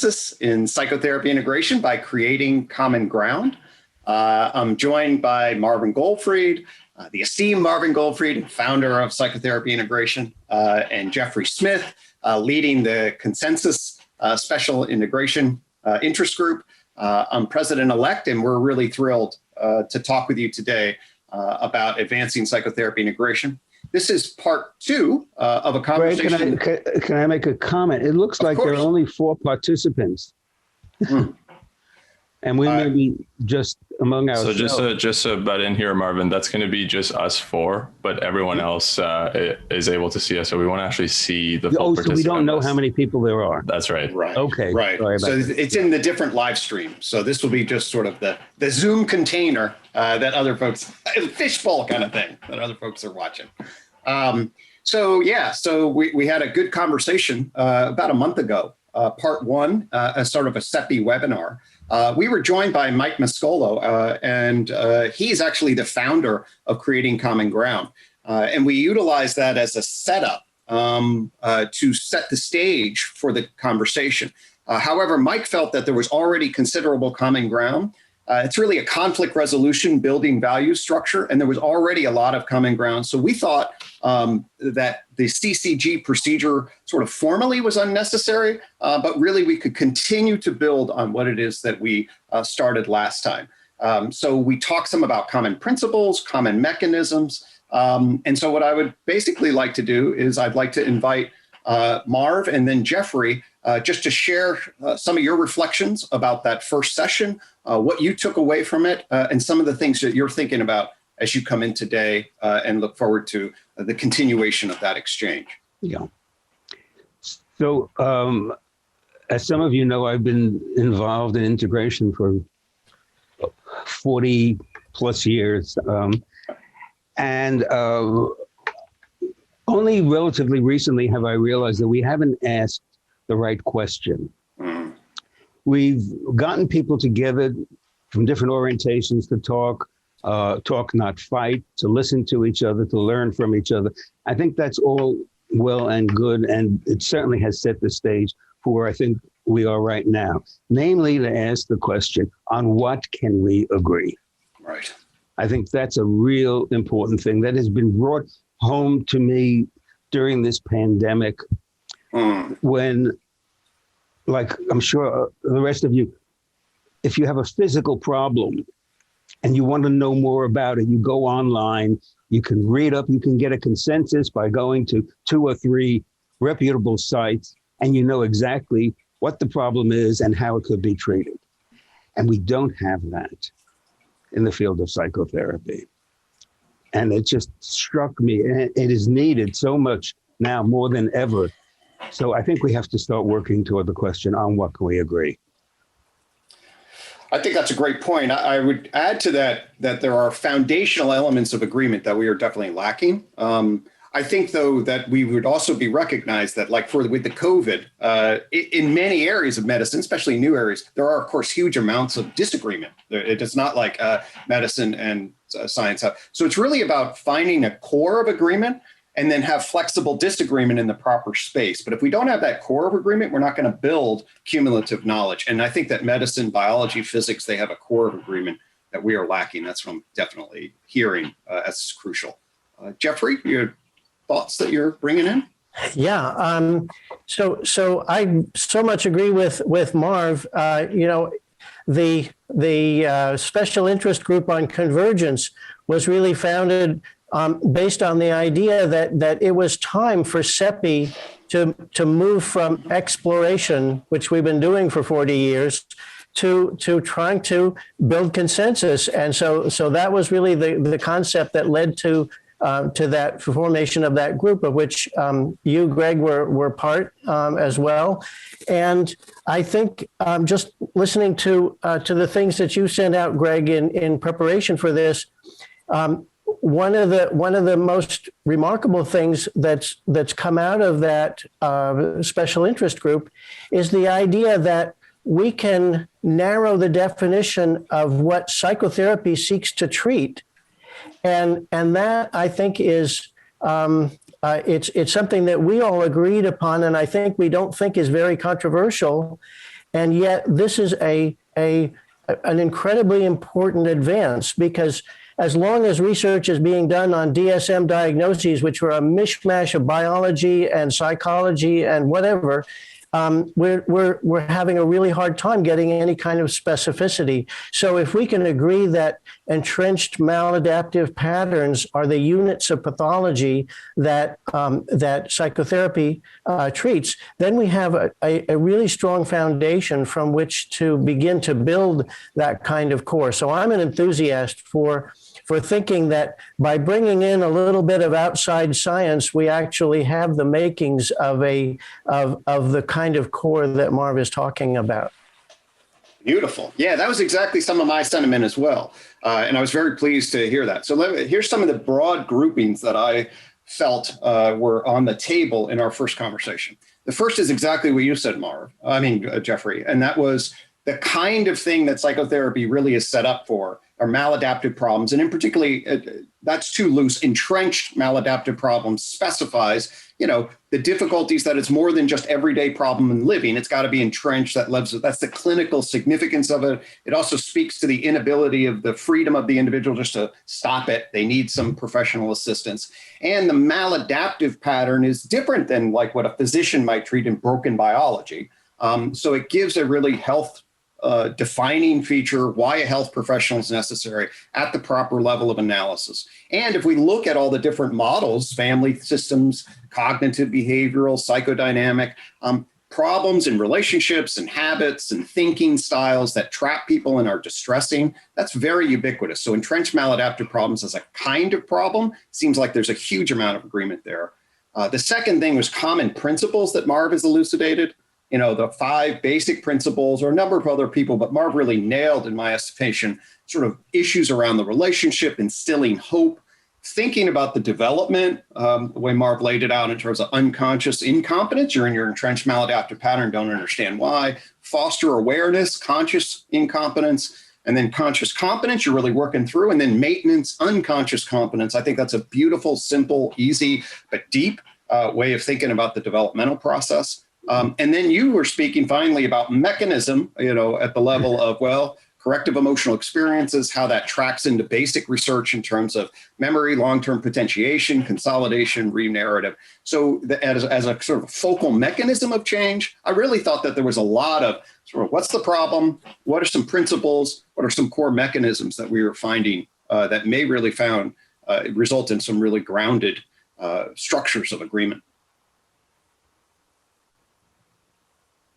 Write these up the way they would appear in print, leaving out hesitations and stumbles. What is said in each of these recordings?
consensus in psychotherapy integration by creating common ground. I'm joined by Marv Goldfried, the esteemed Marv Goldfried, founder of Psychotherapy Integration, and Jeffery Smith, leading the consensus special integration interest group. I'm President Elect, and we're really thrilled to talk with you today about advancing psychotherapy integration. This is part two of a conversation. Greg, can I make a comment? It looks like there are only 4 participants. And we may be just among ourselves. So just to butt in here, Marvin, that's going to be just us 4, but everyone else is able to see us. So we won't actually see the full participant so we don't know list. how many people there are. That's right. Right. Okay. Right. So it's in the different live stream. So this will be just sort of the Zoom container that other folks, fishbowl kind of thing that other folks are watching. So we had a good conversation about a month ago, part 1, as sort of a SEPI webinar. We were joined by Mike Mascolo, and he's actually the founder of Creating Common Ground. And we utilize that as a setup to set the stage for the conversation. However, Mike felt that there was already considerable common ground. It's really a conflict resolution, building value structure, and there was already a lot of common ground. So we thought that the CCG procedure sort of formally was unnecessary, but really we could continue to build on what it is that we started last time. So we talked some about common principles, common mechanisms. And so what I would basically like to do is I'd like to invite Marv and then Jeffery just to share some of your reflections about that first session, what you took away from it, and some of the things that you're thinking about as you come in today and look forward to the continuation of that exchange. Yeah. So as some of you know, I've been involved in integration for 40 plus years. And only relatively recently have I realized that we haven't asked the right question. We've gotten people together from different orientations to talk, not fight, to listen to each other, to learn from each other. I think that's all well and good, and it certainly has set the stage for where I think we are right now, namely to ask the question, on what can we agree? Right. I think that's a real important thing that has been brought home to me during this pandemic when, like I'm sure the rest of you, if you have a physical problem and you want to know more about it, you go online, you can read up, you can get a consensus by going to 2 or 3 reputable sites, and you know exactly what the problem is and how it could be treated. And we don't have that in the field of psychotherapy. And it just struck me, it is needed so much now more than ever. So I think we have to start working toward the question, on what can we agree? I think that's a great point. I would add to that there are foundational elements of agreement that we are definitely lacking. I think, though, that we would also be recognized that, like with the COVID, in many areas of medicine, especially new areas, there are, of course, huge amounts of disagreement. It is not like medicine and science have. So it's really about finding a core of agreement and then have flexible disagreement in the proper space. But if we don't have that core of agreement, we're not going to build cumulative knowledge. And I think that medicine, biology, physics, they have a core of agreement that we are lacking. That's what I'm definitely hearing as crucial. Jeffery, your thoughts that you're bringing in? Yeah. So I so much agree with Marv. The special interest group on convergence was really founded based on the idea that it was time for SEPI to move from exploration, which we've been doing for 40 years, to trying to build consensus. And so that was really the concept that led to that formation of that group, of which you, Greg, were part as well. And I think just listening to the things that you sent out, Greg, in preparation for this, one of the most remarkable things that's come out of that special interest group is the idea that we can narrow the definition of what psychotherapy seeks to treat. And that, I think, is it's something that we all agreed upon, and I think we don't think is very controversial. And yet this is an incredibly important advance, because as long as research is being done on DSM diagnoses, which were a mishmash of biology and psychology and whatever, we're having a really hard time getting any kind of specificity. So if we can agree that entrenched maladaptive patterns are the units of pathology that psychotherapy treats, then we have a really strong foundation from which to begin to build that kind of core. So I'm an enthusiast for thinking that by bringing in a little bit of outside science, we actually have the makings of the kind of core that Marv is talking about. Beautiful. Yeah, that was exactly some of my sentiment as well. And I was very pleased to hear that. So here's some of the broad groupings that I felt were on the table in our first conversation. The first is exactly what you said, Jeffrey, and that was the kind of thing that psychotherapy really is set up for are maladaptive problems. And in particularly, that's too loose. Entrenched maladaptive problems specifies, the difficulties that it's more than just everyday problem in living. It's got to be entrenched. That's the clinical significance of it. It also speaks to the inability of the freedom of the individual just to stop it. They need some professional assistance. And the maladaptive pattern is different than like what a physician might treat in broken biology. So it gives a really health defining feature, why a health professional is necessary at the proper level of analysis. And if we look at all the different models, family systems, cognitive behavioral, psychodynamic, problems in relationships and habits and thinking styles that trap people and are distressing, that's very ubiquitous. So entrenched maladaptive problems as a kind of problem, seems like there's a huge amount of agreement there. The second thing was common principles that Marv has elucidated. The 5 basic principles, or a number of other people, but Marv really nailed, in my estimation, sort of issues around the relationship, instilling hope, thinking about the development, the way Marv laid it out in terms of unconscious incompetence. You're in your entrenched maladaptive pattern, don't understand why. Foster awareness, conscious incompetence, and then conscious competence, you're really working through, and then maintenance, unconscious competence. I think that's a beautiful, simple, easy, but deep way of thinking about the developmental process. And then you were speaking finally about mechanism, at the level of, corrective emotional experiences, how that tracks into basic research in terms of memory, long-term potentiation, consolidation, re-narrative. So as a sort of focal mechanism of change, I really thought that there was a lot of sort of what's the problem? What are some principles? What are some core mechanisms that we were finding that may really result in some really grounded structures of agreement?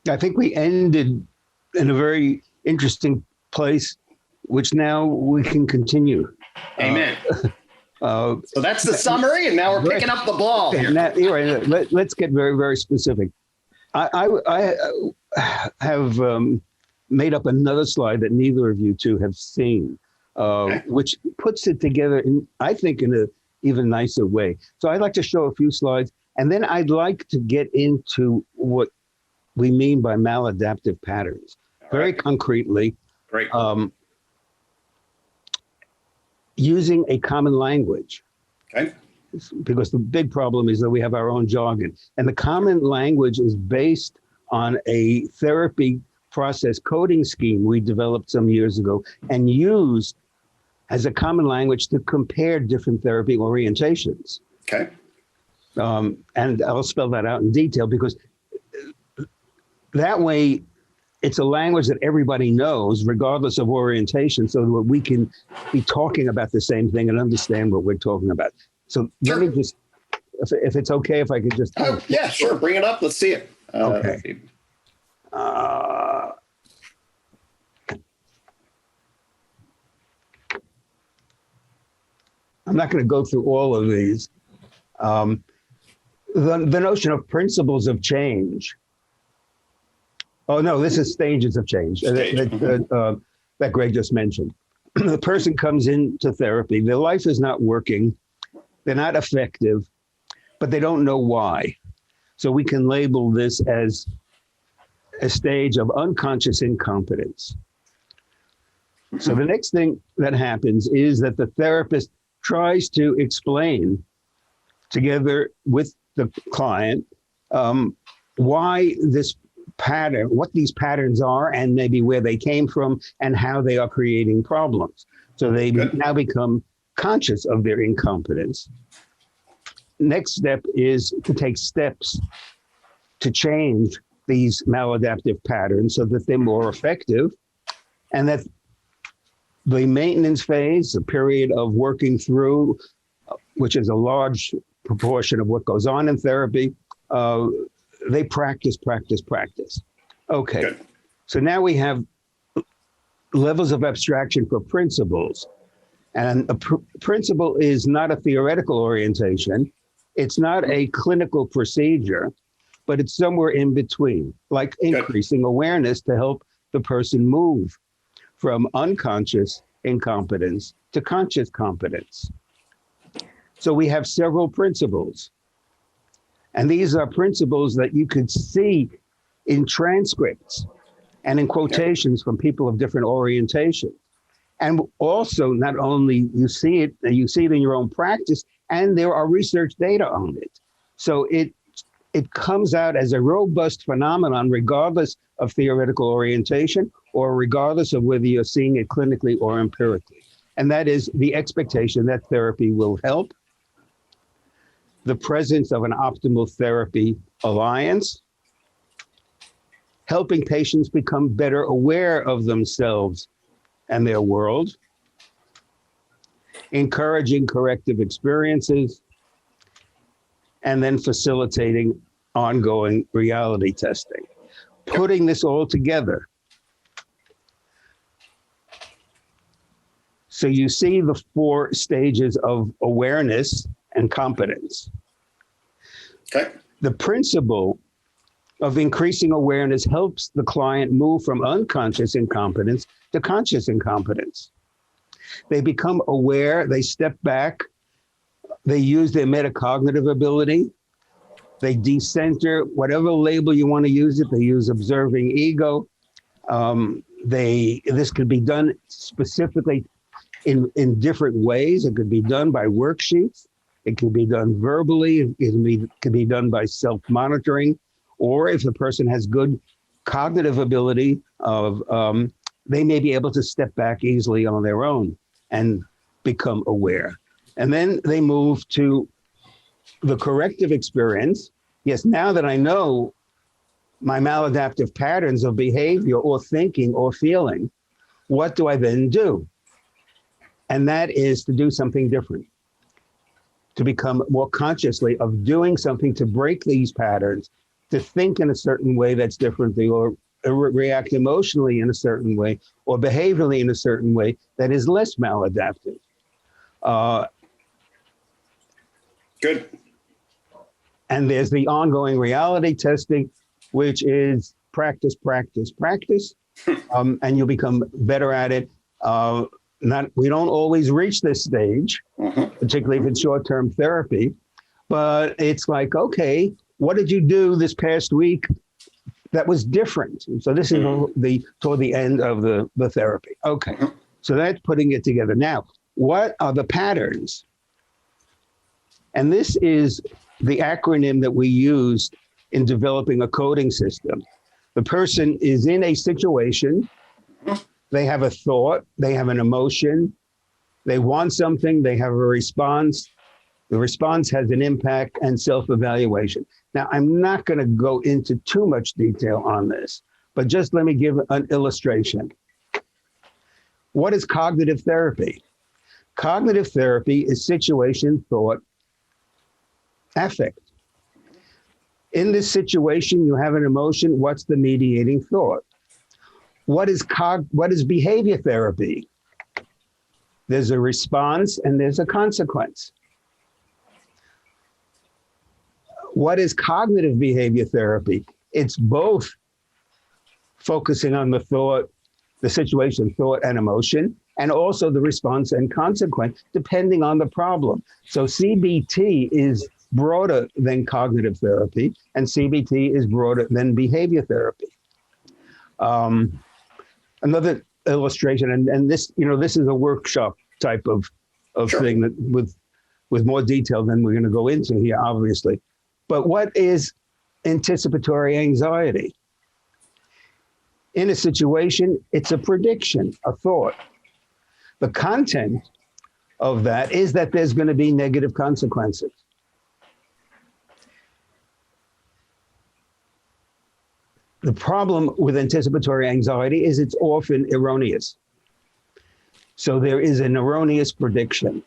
I think we ended in a very interesting place, which now we can continue. Amen. So that's the summary, and now we're picking up the ball here. Let's get very, very specific. I have made up another slide that neither of you two have seen, which puts it together, I think, in an even nicer way. So I'd like to show a few slides, and then I'd like to get into what we mean by maladaptive patterns. Very concretely. Great. Using a common language. Okay. Because the big problem is that we have our own jargon. And the common language is based on a therapy process coding scheme we developed some years ago and used as a common language to compare different therapy orientations. Okay. And I'll spell that out in detail because that way, it's a language that everybody knows, regardless of orientation, so that we can be talking about the same thing and understand what we're talking about. So Sure. Let me just, if it's okay, if I could just. Yeah, sure. Bring it up. Let's see it. Okay. I'm not going to go through all of these. The notion of principles of change. Oh, no, this is stages of change that Gregg just mentioned. The person comes into therapy, their life is not working, they're not effective, but they don't know why. So we can label this as a stage of unconscious incompetence. So the next thing that happens is that the therapist tries to explain together with the client why this pattern, what these patterns are, and maybe where they came from and how they are creating problems. So they now become conscious of their incompetence. Next step is to take steps to change these maladaptive patterns so that they're more effective, and that the maintenance phase, the period of working through, which is a large proportion of what goes on in therapy, they practice. Okay, good. So now we have levels of abstraction for principles. And a principle is not a theoretical orientation. It's not a clinical procedure, but it's somewhere in between, like increasing awareness to help the person move from unconscious incompetence to conscious competence. So we have several principles. And these are principles that you could see in transcripts and in quotations from people of different orientations. And also, not only you see it in your own practice, and there are research data on it. So it comes out as a robust phenomenon, regardless of theoretical orientation, or regardless of whether you're seeing it clinically or empirically. And that is the expectation that therapy will help, the presence of an optimal therapy alliance, helping patients become better aware of themselves and their world, encouraging corrective experiences, and then facilitating ongoing reality testing. Putting this all together, so you see the 4 stages of awareness and competence. Okay. The principle of increasing awareness helps the client move from unconscious incompetence to conscious incompetence. They become aware, they step back, they use their metacognitive ability, they decenter, whatever label you want to use it, they use observing ego. This could be done specifically in different ways. It could be done by worksheets. It can be done verbally. It can be done by self-monitoring. Or if the person has good cognitive ability, they may be able to step back easily on their own and become aware. And then they move to the corrective experience. Yes, now that I know my maladaptive patterns of behavior or thinking or feeling, what do I then do? And that is to do something different, to become more consciously of doing something to break these patterns, to think in a certain way that's different, or react emotionally in a certain way, or behaviorally in a certain way that is less maladaptive. Good. And there's the ongoing reality testing, which is practice, and you'll become better at it. We don't always reach this stage, particularly if it's short-term therapy, but it's like, okay, what did you do this past week that was different? So this is toward the end of the therapy. Okay, so that's putting it together. Now, what are the patterns? And this is the acronym that we used in developing a coding system. The person is in a situation, they have a thought, they have an emotion, they want something, they have a response. The response has an impact and self-evaluation. Now, I'm not going to go into too much detail on this, but just let me give an illustration. What is cognitive therapy? Cognitive therapy is situation, thought, affect. In this situation, you have an emotion. What's the mediating thought? What is behavior therapy? There's a response and there's a consequence. What is cognitive behavior therapy? It's both focusing on the thought, the situation, thought, and emotion, and also the response and consequence, depending on the problem. So CBT is broader than cognitive therapy, and CBT is broader than behavior therapy. Another illustration, and this, this is a workshop type of thing that with more detail than we're going to go into here, obviously. But what is anticipatory anxiety? In a situation, it's a prediction, a thought. The content of that is that there's going to be negative consequences. The problem with anticipatory anxiety is it's often erroneous. So there is an erroneous prediction.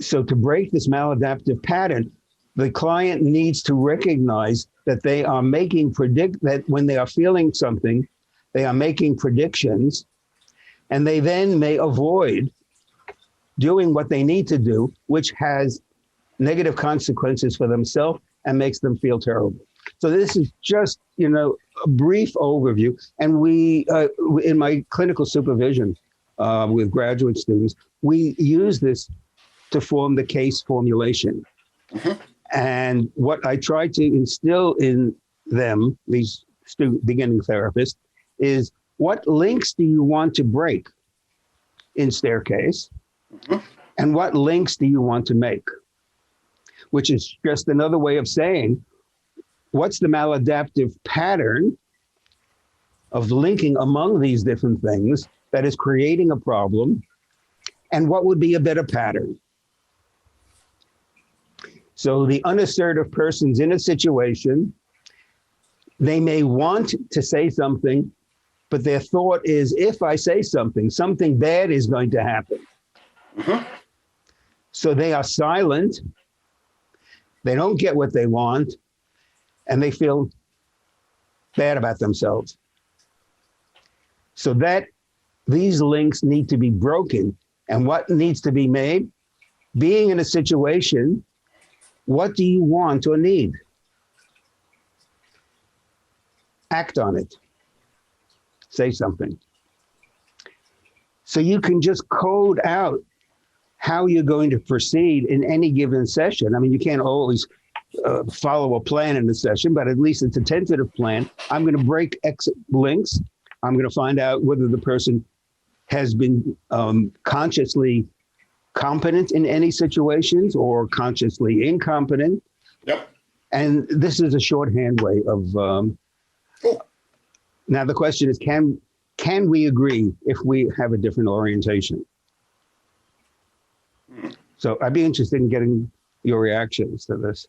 So to break this maladaptive pattern, the client needs to recognize that they are that when they are feeling something, they are making predictions, and they then may avoid doing what they need to do, which has negative consequences for themselves and makes them feel terrible. So this is just, a brief overview. And we, in my clinical supervision with graduate students, we use this to form the case formulation. Mm-hmm. And what I try to instill in them, these beginning therapists, is what links do you want to break in staircase? Mm-hmm. And what links do you want to make? Which is just another way of saying, what's the maladaptive pattern of linking among these different things that is creating a problem? And what would be a better pattern? So the unassertive person's in a situation, they may want to say something, but their thought is, if I say something, something bad is going to happen. Mm-hmm. So they are silent, they don't get what they want, and they feel bad about themselves. So that these links need to be broken. And what needs to be made? Being in a situation, what do you want or need? Act on it. Say something. So you can just code out how you're going to proceed in any given session. I mean, you can't always follow a plan in the session, but at least it's a tentative plan. I'm going to break X links. I'm going to find out whether the person has been consciously competent in any situations or consciously incompetent. Yep. And this is a shorthand way of, cool. Now the question is, can we agree if we have a different orientation? So I'd be interested in getting your reactions to this.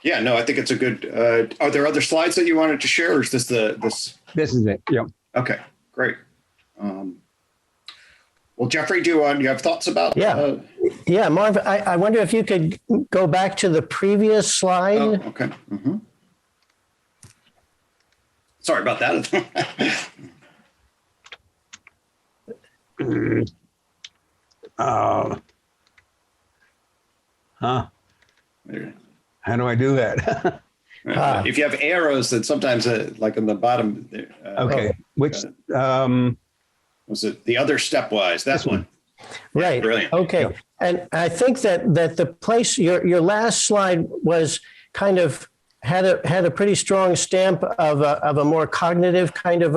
Yeah, no, I think it's a good, are there other slides that you wanted to share, or is this this? This is it, yeah. Okay, great. Well, Jeffrey, do you have thoughts about? Yeah, Marv, I wonder if you could go back to the previous slide. Oh, okay. Mm-hmm. Sorry about that. How do I do that? If you have arrows, then sometimes like on the bottom. Okay, which was it? The other stepwise, that one. Right. Yeah, brilliant. Okay. Yeah. And I think that the place, your last slide was kind of had a pretty strong stamp of a more cognitive kind of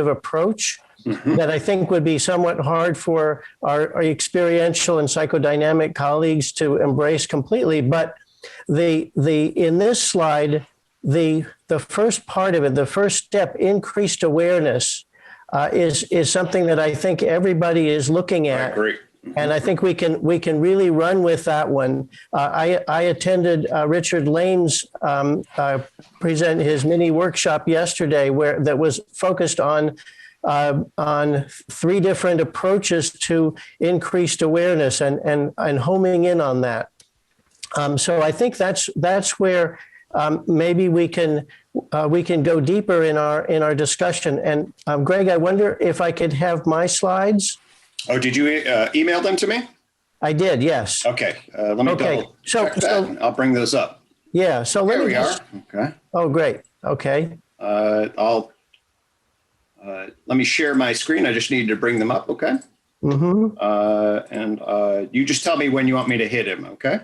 approach. Mm-hmm. That I think would be somewhat hard for our experiential and psychodynamic colleagues to embrace completely. But in this slide, the first part of it, the first step, increased awareness, is something that I think everybody is looking at. I agree. Mm-hmm. And I think we can really run with that one. I attended Richard Lane's present his mini workshop yesterday, that was focused on 3 different approaches to increased awareness and homing in on that. So I think that's where maybe we can go deeper in our discussion. And Gregg, I wonder if I could have my slides. Oh, did you email them to me? I did, yes. Okay, let me double check that. And I'll bring those up. Yeah. So there we are. Okay. Oh, great. Okay. Let me share my screen. I just need to bring them up, okay? Mm-hmm. And you just tell me when you want me to hit him, okay?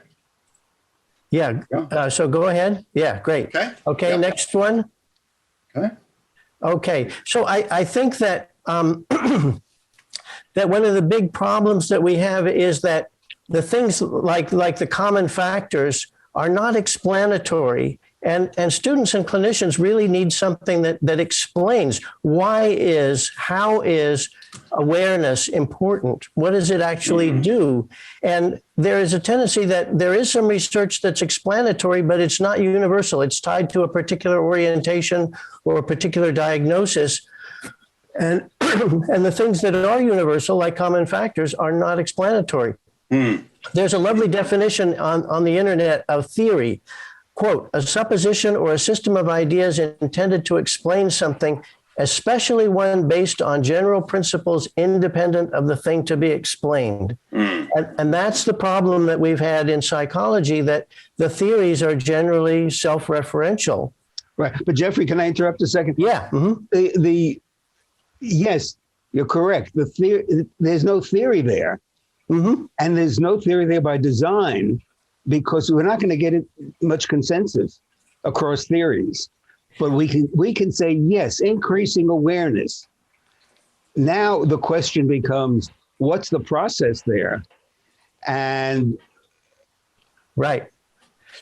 Yeah. So go ahead. Yeah, great. Okay. Yep. Next one. Okay. Okay. So I think that that one of the big problems that we have is that the things like the common factors are not explanatory And students and clinicians really need something that explains how is awareness important? What does it actually do? And there is a tendency that there is some research that's explanatory, but it's not universal. It's tied to a particular orientation or a particular diagnosis. And, and the things that are universal, like common factors, are not explanatory. There's a lovely definition on the internet of theory. Quote, a supposition or a system of ideas intended to explain something, especially one based on general principles independent of the thing to be explained. And that's the problem that we've had in psychology, that the theories are generally self-referential. Right. But Jeffrey, can I interrupt a second? Yeah. Mm-hmm. Yes, you're correct. There's no theory there. Mm-hmm. And there's no theory there by design, because we're not going to get much consensus across theories. But we can say, yes, increasing awareness. Now the question becomes, what's the process there? And right.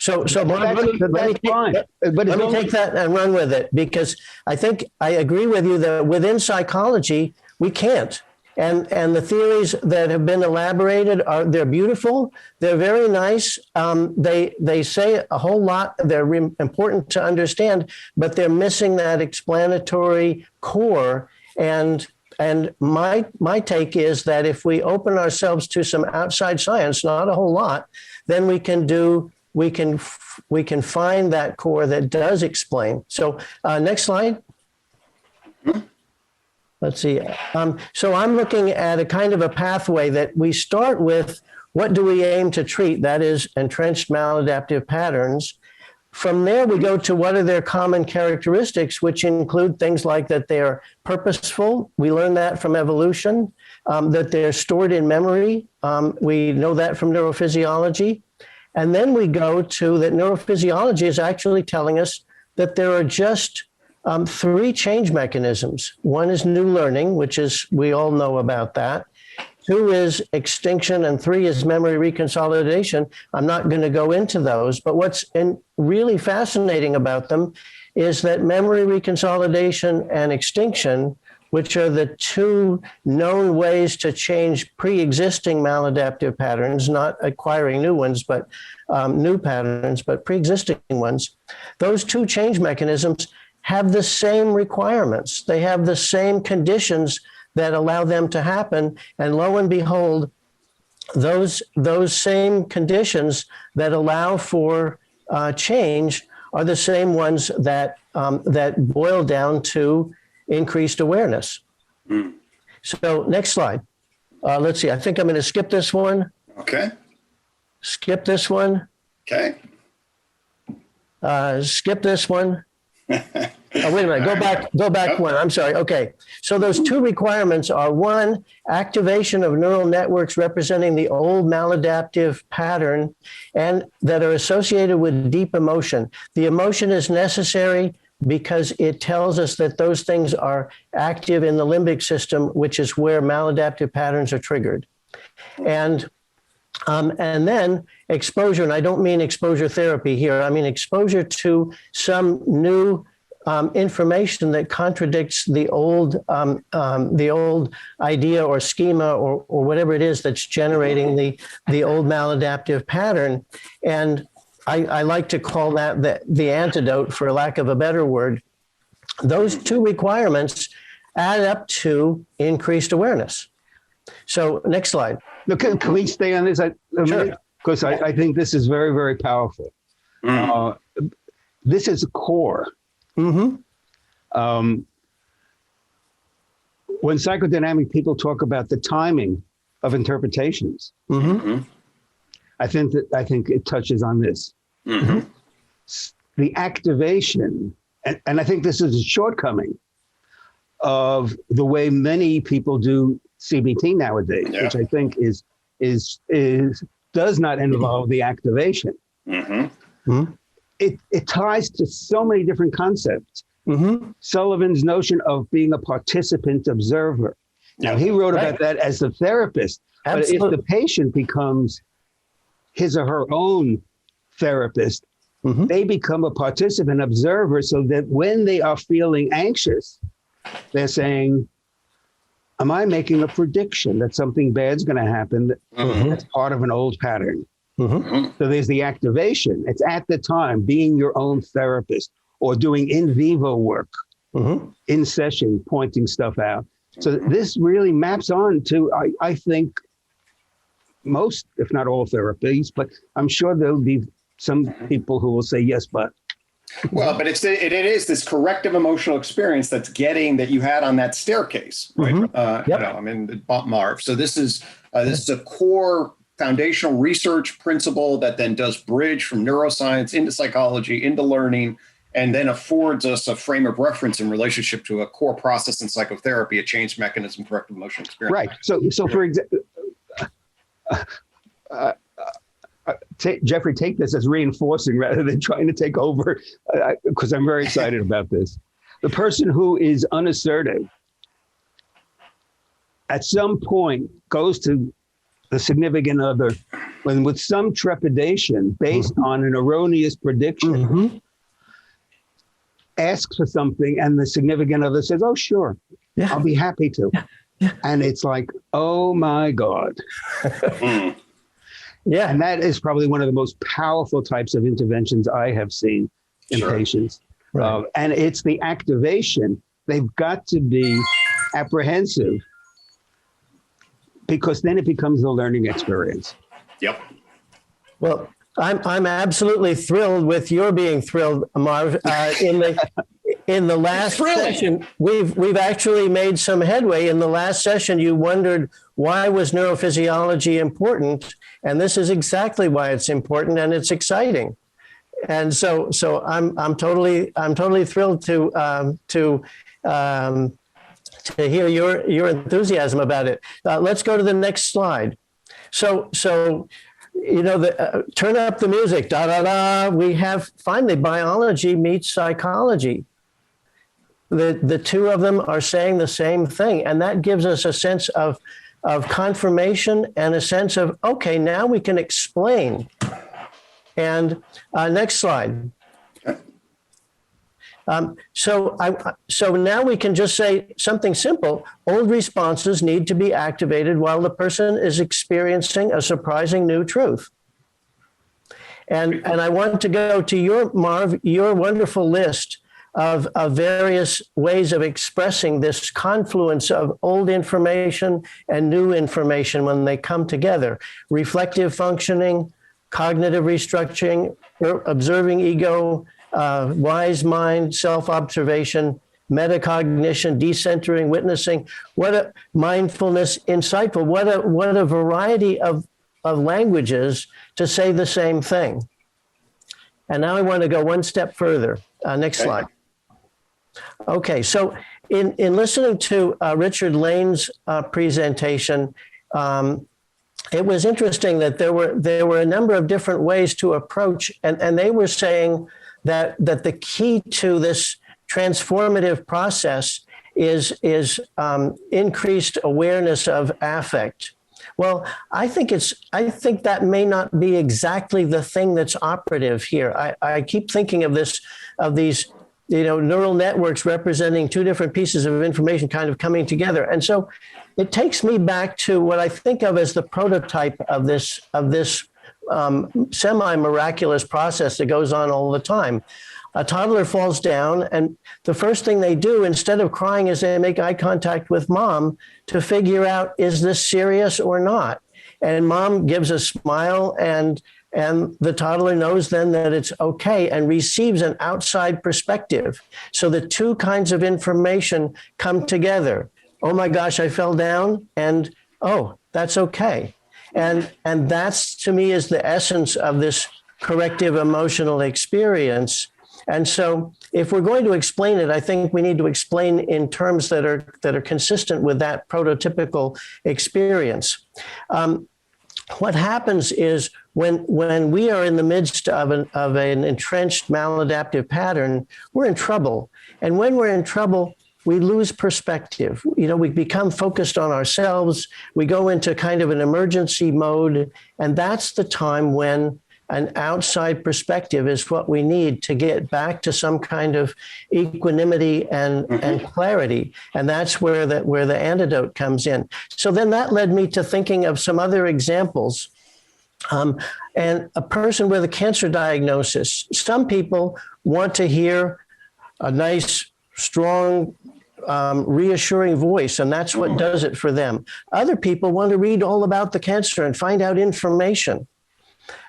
So let me take that and run with it, because I think I agree with you that within psychology, we can't. And the theories that have been elaborated they're beautiful. They're very nice. They say a whole lot. They're important to understand, but they're missing that explanatory core. And my take is that if we open ourselves to some outside science, not a whole lot, then we can find that core that does explain. So next slide. Let's see. So I'm looking at a kind of a pathway that we start with. What do we aim to treat? That is entrenched maladaptive patterns. From there, we go to what are their common characteristics, which include things like that they're purposeful. We learn that from evolution, that they're stored in memory. We know that from neurophysiology. And then we go to that neurophysiology is actually telling us that there are just three change mechanisms. One is new learning, which is, we all know about that. Two is extinction, and three is memory reconsolidation. I'm not going to go into those, but what's really fascinating about them is that memory reconsolidation and extinction, which are the two known ways to change pre-existing maladaptive patterns, not acquiring new ones, but new patterns, but pre-existing ones, those two change mechanisms have the same requirements. They have the same conditions that allow them to happen. And lo and behold, those same conditions that allow for change are the same ones that boil down to increased awareness. So next slide. Let's see, I think I'm going to skip this one. Okay. Skip this one. Okay. Skip this one. Oh, wait a minute, go back one. I'm sorry. Okay. So those two requirements are, one, activation of neural networks representing the old maladaptive pattern and that are associated with deep emotion. The emotion is necessary because it tells us that those things are active in the limbic system, which is where maladaptive patterns are triggered. And then exposure, and I don't mean exposure therapy here, I mean exposure to some new information that contradicts the old idea or schema or whatever it is that's generating the old maladaptive pattern. And I like to call that the antidote, for lack of a better word. Those two requirements add up to increased awareness. So next slide. Look, can we stay on this? Sure. Because I think this is very, very powerful. This is a core. Mm-hmm. When psychodynamic people talk about the timing of interpretations, I think it touches on this. The activation, and I think this is a shortcoming of the way many people do CBT nowadays, which I think does not involve the activation. It ties to so many different concepts. Sullivan's notion of being a participant observer. Now, he wrote about that as the therapist. Absolutely. But if the patient becomes his or her own therapist, they become a participant observer, so that when they are feeling anxious, they're saying, am I making a prediction that something bad's going to happen? That's part of an old pattern. So there's the activation. It's at the time being your own therapist or doing in vivo work, in session, pointing stuff out. So this really maps on to, I think, most, if not all therapies, but I'm sure there'll be some people who will say yes, but. Well, but it is this corrective emotional experience that you had on that staircase, right? Marv. So this is a core foundational research principle that then does bridge from neuroscience into psychology, into learning, and then affords us a frame of reference in relationship to a core process in psychotherapy, a change mechanism, corrective emotional experience. Right. So for example, Jeffrey, take this as reinforcing rather than trying to take over, because I'm very excited about this. The person who is unassertive at some point goes to the significant other with some trepidation based on an erroneous prediction, asks for something, and the significant other says, oh, sure, I'll be happy to. And it's like, oh, my God. Yeah, and that is probably one of the most powerful types of interventions I have seen in patients. Right. And it's the activation. They've got to be apprehensive, because then it becomes the learning experience. Yep. Well, I'm absolutely thrilled with your being thrilled, Marv. In the last session, we've actually made some headway. In the last session, you wondered, why was neurophysiology important? And this is exactly why it's important, and it's exciting. And so I'm totally thrilled to hear your enthusiasm about it. Let's go to the next slide. So turn up the music. Da da da. We have finally biology meets psychology. The two of them are saying the same thing, and that gives us a sense of confirmation and a sense of, okay, now we can explain. And next slide. So now we can just say something simple. Old responses need to be activated while the person is experiencing a surprising new truth. And I want to go to your wonderful list of various ways of expressing this confluence of old information and new information when they come together. Reflective functioning, cognitive restructuring, observing ego, wise mind, self-observation, metacognition, decentering, witnessing. What a mindfulness, insightful. What a variety of languages to say the same thing. And now I want to go one step further. Next slide. Okay, so in listening to Richard Lane's presentation, it was interesting that there were a number of different ways to approach, and they were saying that the key to this transformative process is increased awareness of affect. Well, I think that may not be exactly the thing that's operative here. I keep thinking of these neural networks representing two different pieces of information kind of coming together. And so it takes me back to what I think of as the prototype of this semi-miraculous process that goes on all the time. A toddler falls down, and the first thing they do, instead of crying, is they make eye contact with mom to figure out, is this serious or not? And mom gives a smile, and the toddler knows then that it's okay and receives an outside perspective. So the two kinds of information come together. Oh my gosh, I fell down, and oh, that's okay. And that's, to me, is the essence of this corrective emotional experience. And so if we're going to explain it, I think we need to explain in terms that are consistent with that prototypical experience. What happens is when we are in the midst of an entrenched maladaptive pattern, we're in trouble. And when we're in trouble, we lose perspective. We become focused on ourselves. We go into kind of an emergency mode. And that's the time when an outside perspective is what we need to get back to some kind of equanimity and clarity. And that's where the antidote comes in. So then that led me to thinking of some other examples. And a person with a cancer diagnosis, some people want to hear a nice, strong, reassuring voice, and that's what does it for them. Other people want to read all about the cancer and find out information.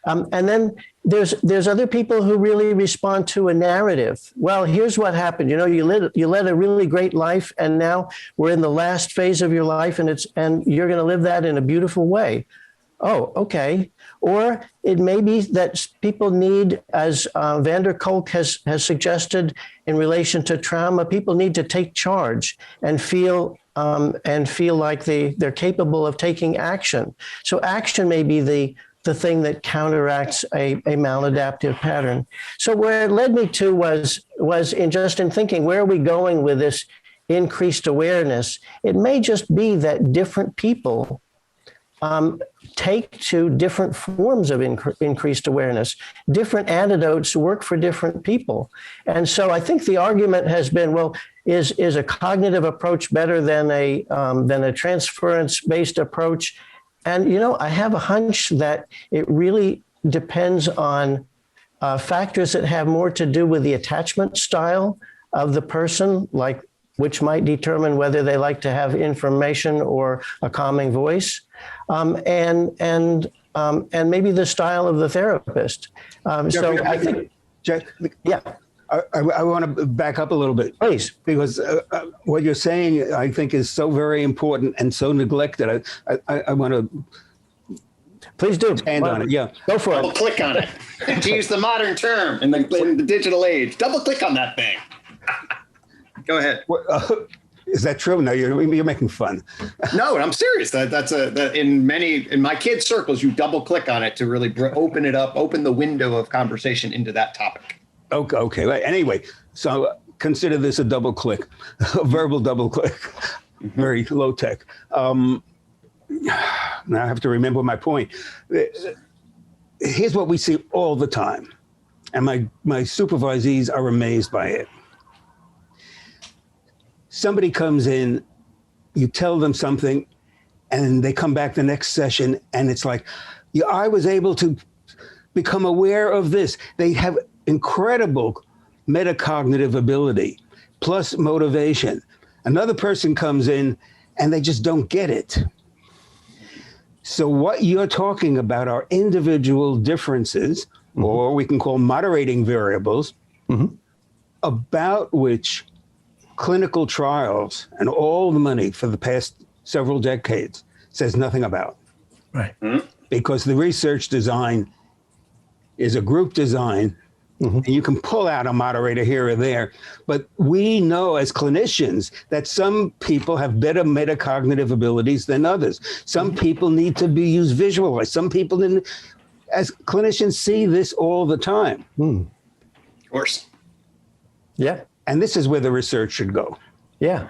And then there's other people who really respond to a narrative. Well, here's what happened. You know, you led a really great life, and now we're in the last phase of your life, and you're going to live that in a beautiful way. Oh, okay. Or it may be that people need, as van der Kolk has suggested in relation to trauma, people need to take charge and feel like they're capable of taking action. So action may be the thing that counteracts a maladaptive pattern. So where it led me to was in thinking, where are we going with this increased awareness? It may just be that different people take to different forms of increased awareness. Different antidotes work for different people. And so I think the argument has been, well, is a cognitive approach better than a transference-based approach? And, you know, I have a hunch that it really depends on factors that have more to do with the attachment style of the person, like which might determine whether they like to have information or a calming voice, and maybe the style of the therapist. So I think, yeah. I want to back up a little bit, please, because what you're saying, I think, is so very important and so neglected. I want to please do stand on it. Yeah, go for it. Double click on it. To use the modern term in the digital age, double click on that thing. Go ahead. Is that true? No, you're making fun. No, I'm serious. That's in my kids' circles, you double click on it to really open it up, open the window of conversation into that topic. Okay. Right. Anyway, so consider this a double click, a verbal double click, very low tech. Now I have to remember my point. Here's what we see all the time, and my supervisees are amazed by it. Somebody comes in, you tell them something, and they come back the next session, and it's like, yeah, I was able to become aware of this. They have incredible metacognitive ability, plus motivation. Another person comes in, and they just don't get it. So what you're talking about are individual differences, or we can call moderating variables, about which clinical trials and all the money for the past several decades says nothing about. Right. Because the research design is a group design, and you can pull out a moderator here or there. But we know as clinicians that some people have better metacognitive abilities than others. Some people need to be used visualized. Some people didn't. As clinicians see this all the time. Of course. Yeah. And this is where the research should go. Yeah.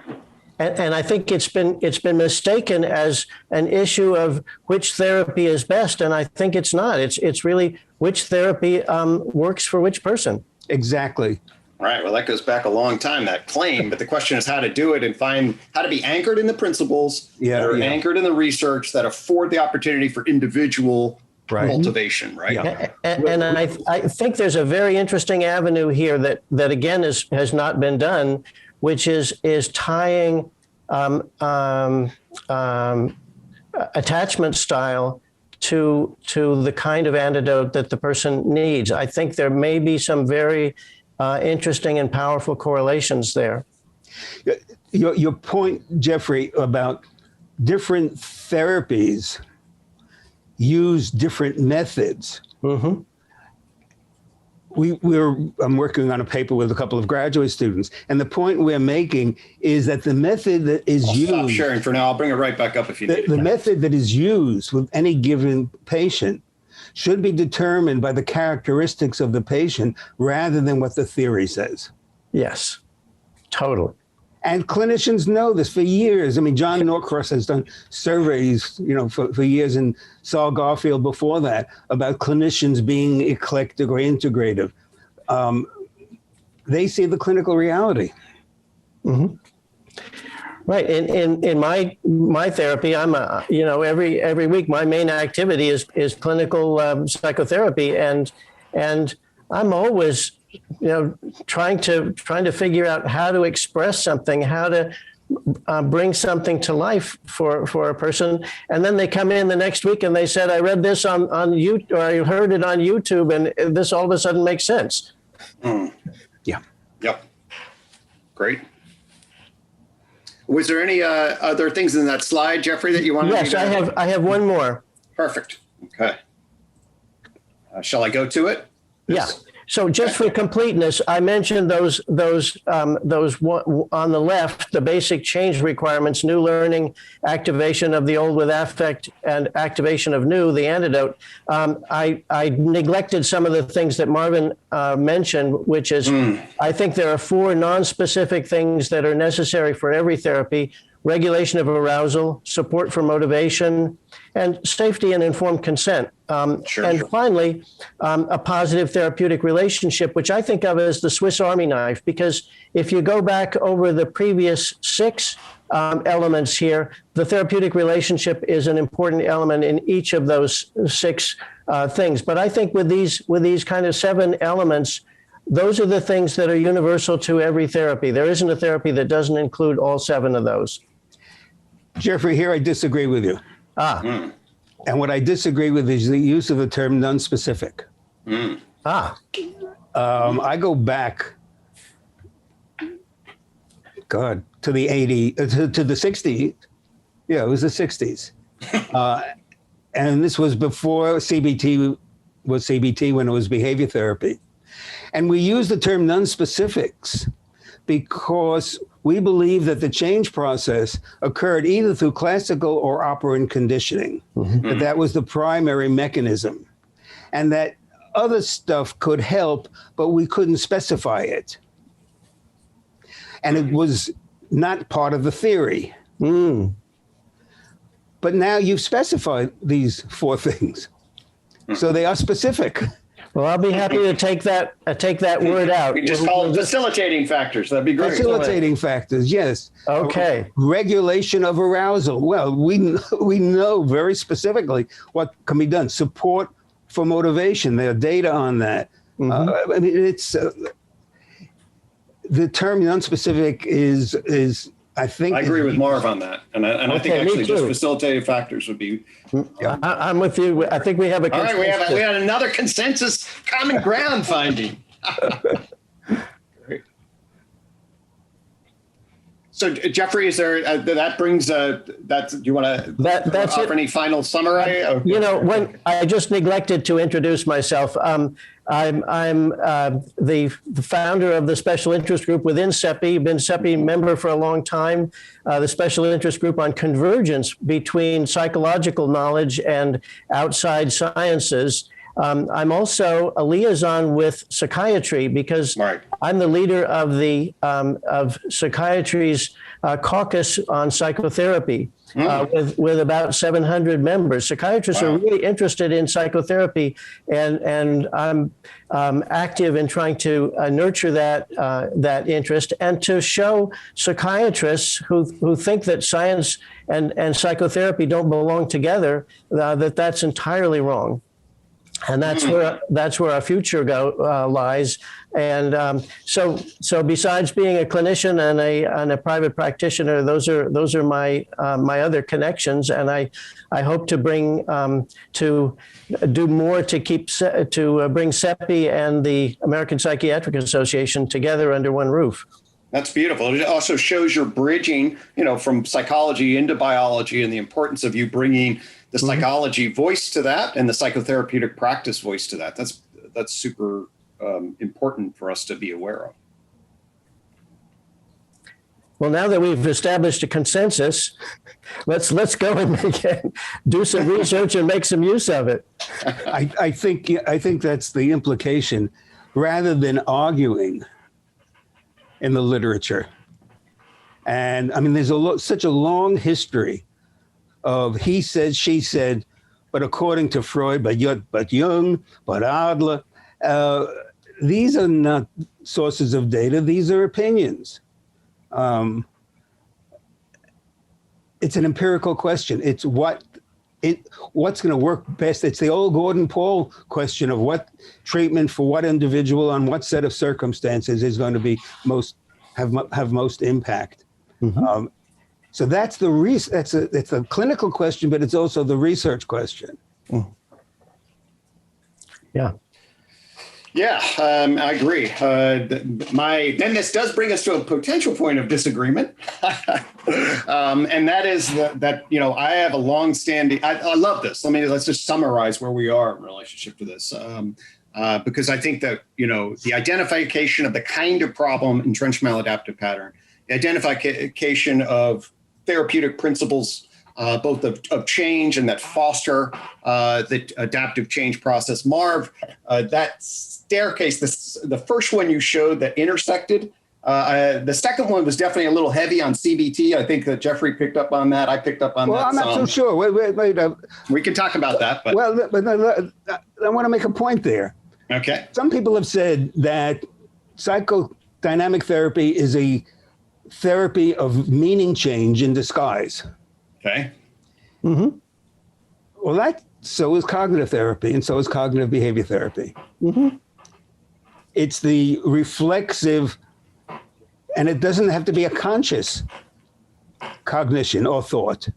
And I think it's been mistaken as an issue of which therapy is best. And I think it's not. It's really which therapy works for which person. Exactly. Right. Well, that goes back a long time, that claim. But the question is how to do it and find how to be anchored in the principles that are anchored in the research that afford the opportunity for individual cultivation, right? Yeah. And I think there's a very interesting avenue here that again has not been done, which is tying attachment style to the kind of antidote that the person needs. I think there may be some very interesting and powerful correlations there. Your point, Jeffrey, about different therapies use different methods. I'm working on a paper with a couple of graduate students, and the point we're making is that the method that is used. Stop sharing for now. I'll bring it right back up if you need. The method that is used with any given patient should be determined by the characteristics of the patient rather than what the theory says. Yes, totally. And clinicians know this for years. I mean, John Norcross has done surveys, for years, and Saul Garfield before that, about clinicians being eclectic or integrative. They see the clinical reality. Mm-hmm. Right. In my therapy, I'm every week my main activity is clinical psychotherapy, and I'm always trying to figure out how to express something, how to bring something to life for a person, and then they come in the next week and they said, I read this on YouTube, or I heard it on YouTube, and this all of a sudden makes sense. Yeah. Yep. Great. Was there any other things in that slide, Jeffrey, that you wanted? Yes, I have one more. Perfect. Okay. Shall I go to it? Yeah. So just for completeness, I mentioned those on the left, the basic change requirements: new learning, activation of the old with affect, and activation of new, the antidote. I neglected some of the things that Marvin mentioned, which is I think there are 4 non-specific things that are necessary for every therapy: regulation of arousal, support for motivation, and safety and informed consent. Finally, a positive therapeutic relationship, which I think of as the Swiss Army knife, because if you go back over the previous 6 elements here, the therapeutic relationship is an important element in each of those 6 things. But I think with these kind of 7 elements, those are the things that are universal to every therapy. There isn't a therapy that doesn't include all 7 of those. Jeffrey, here I disagree with you. And what I disagree with is the use of the term nonspecific. I go back, to the 80s, to the 60s. Yeah, it was the 60s. And this was before CBT was CBT, when it was behavior therapy. And we use the term nonspecifics because we believe that the change process occurred either through classical or operant conditioning, that was the primary mechanism, and that other stuff could help, but we couldn't specify it. And it was not part of the theory. But now you've specified these 4 things, so they are specific. Well, I'll be happy to take that word out. We just call them facilitating factors. That'd be great. Facilitating factors, yes. Okay. Regulation of arousal. Well, we know very specifically what can be done. Support for motivation. There are data on that. I mean, it's the term nonspecific is. I think I agree with Marv on that, and I think actually just facilitating factors would be. I'm with you. I think we have a. All right, we had another consensus, common ground finding. Great. So Jeffrey, is there that brings that? Do you want to offer any final summary? When I just neglected to introduce myself. I'm the founder of the special interest group within SEPI, been SEPI member for a long time, the special interest group on convergence between psychological knowledge and outside sciences. I'm also a liaison with psychiatry because I'm the leader of the of psychiatry's caucus on psychotherapy. With about 700 members. Psychiatrists are really interested in psychotherapy, and I'm active in trying to nurture that interest and to show psychiatrists who think that science and psychotherapy don't belong together, that's entirely wrong. And that's where our future lies. And so besides being a clinician and a private practitioner, those are my other connections. And I hope to bring to do more to bring SEPI and the American Psychiatric Association together under one roof. That's beautiful. It also shows you're bridging, from psychology into biology, and the importance of you bringing the psychology voice to that and the psychotherapeutic practice voice to that. That's super important for us to be aware of. Well, now that we've established a consensus, let's go and do some research and make some use of it. I think that's the implication, rather than arguing in the literature. And I mean, there's such a long history of he said, she said, but according to Freud, but Jung, but Adler, these are not sources of data. These are opinions. It's an empirical question. It's what's going to work best. It's the old Gordon Paul question of what treatment for what individual on what set of circumstances is going to be have most impact. Mm-hmm. So that's it's a clinical question, but it's also the research question. Mm. Yeah. Yeah, I agree. Then this does bring us to a potential point of disagreement, and that is that I have a long-standing. I love this. Let's just summarize where we are in relationship to this, because I think that the identification of the kind of problem, entrenched maladaptive pattern, the identification of therapeutic principles, both of change and that foster the adaptive change process. Marv, that staircase, the first one you showed that intersected, the second one was definitely a little heavy on CBT. I think that Jeffrey picked up on that. I picked up on that. Well, I'm not so sure. Wait. We can talk about that. But. Well, but I want to make a point there. Okay. Some people have said that psychodynamic therapy is a therapy of meaning change in disguise. Okay. Mm-hmm. Well, so is cognitive therapy, and so is cognitive behavior therapy. Mm-hmm. It's the reflexive, and it doesn't have to be a conscious cognition or thought.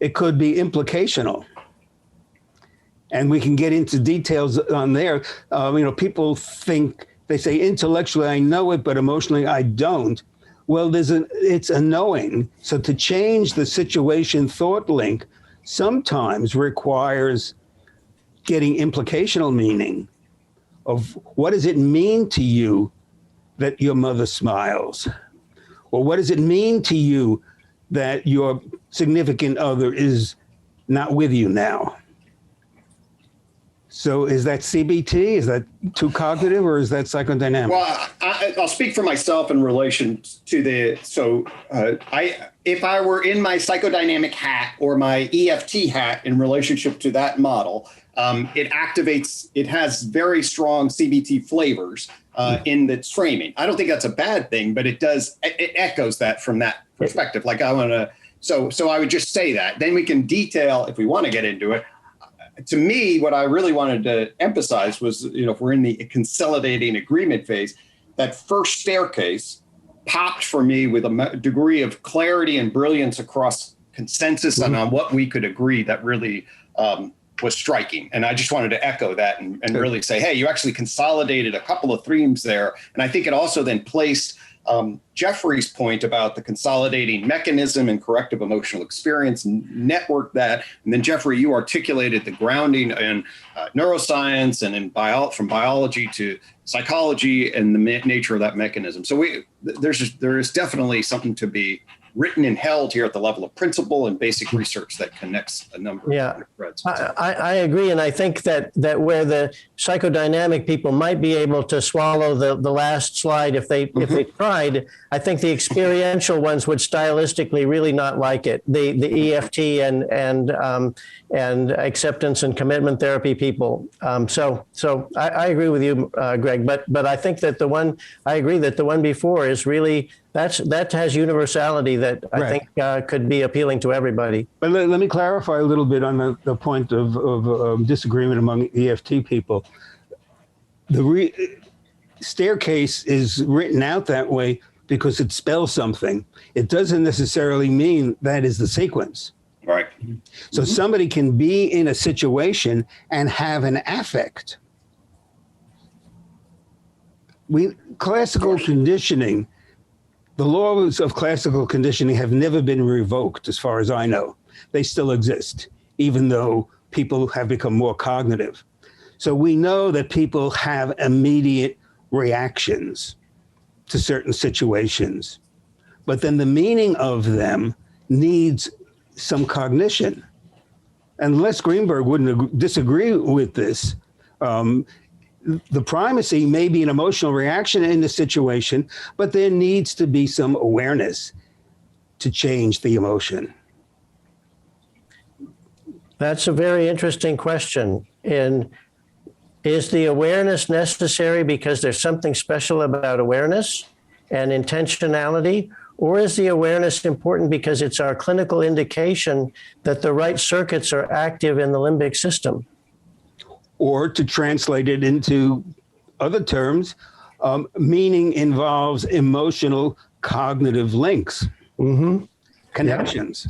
It could be implicational. And we can get into details on there. People think, they say intellectually I know it, but emotionally I don't. Well, it's a knowing. So to change the situation thought link sometimes requires getting implicational meaning of what does it mean to you that your mother smiles? Or what does it mean to you that your significant other is not with you now? So is that CBT? Is that too cognitive, or is that psychodynamic? Well, I'll speak for myself in relation to if I were in my psychodynamic hat or my EFT hat in relationship to that model, it has very strong CBT flavors in its framing. I don't think that's a bad thing, but it echoes that from that perspective. So I would just say that. Then we can detail, if we want to get into it. To me, what I really wanted to emphasize was, if we're in the consolidating agreement phase, that first staircase popped for me with a degree of clarity and brilliance across consensus and on what we could agree that really was striking. And I just wanted to echo that and really say, hey, you actually consolidated a couple of themes there. And I think it also then placed Jeffrey's point about the consolidating mechanism and corrective emotional experience, network that. And then Jeffrey, you articulated the grounding in neuroscience and from biology to psychology and the nature of that mechanism. So there is definitely something to be written and held here at the level of principle and basic research that connects a number of threads. I agree. And I think that where the psychodynamic people might be able to swallow the last slide if they tried, I think the experiential ones would stylistically really not like it. The EFT and acceptance and commitment therapy people. So I agree with you, Greg, but I think that I agree that the one before is really, that has universality that I think could be appealing to everybody. But let me clarify a little bit on the point of disagreement among EFT people. The staircase is written out that way because it spells something. It doesn't necessarily mean that is the sequence. Right. So somebody can be in a situation and have an affect. Classical conditioning, the laws of classical conditioning have never been revoked, as far as I know. They still exist, even though people have become more cognitive. So we know that people have immediate reactions to certain situations, but then the meaning of them needs some cognition. And Les Greenberg wouldn't disagree with this. the primacy may be an emotional reaction in the situation, but there needs to be some awareness to change the emotion. That's a very interesting question. And is the awareness necessary because there's something special about awareness and intentionality? Or is the awareness important because it's our clinical indication that the right circuits are active in the limbic system? Or to translate it into other terms, meaning involves emotional cognitive links, connections.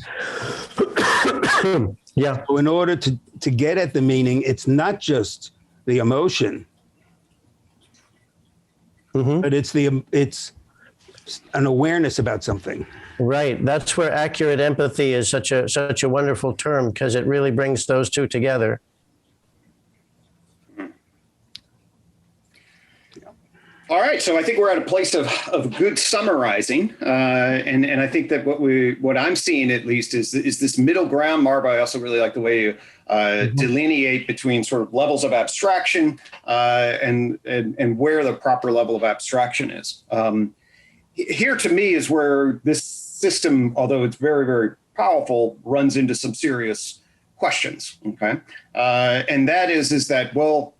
Yeah. So in order to get at the meaning, it's not just the emotion, but it's an awareness about something. Right. That's where accurate empathy is such a wonderful term, because it really brings those two together. All right, so I think we're at a place of good summarizing, and I think that what I'm seeing at least is this middle ground. Marv, I also really like the way you delineate between sort of levels of abstraction and where the proper level of abstraction is. Here, to me, is where this system, although it's very, very powerful, runs into some serious questions. Okay, and that is that, well,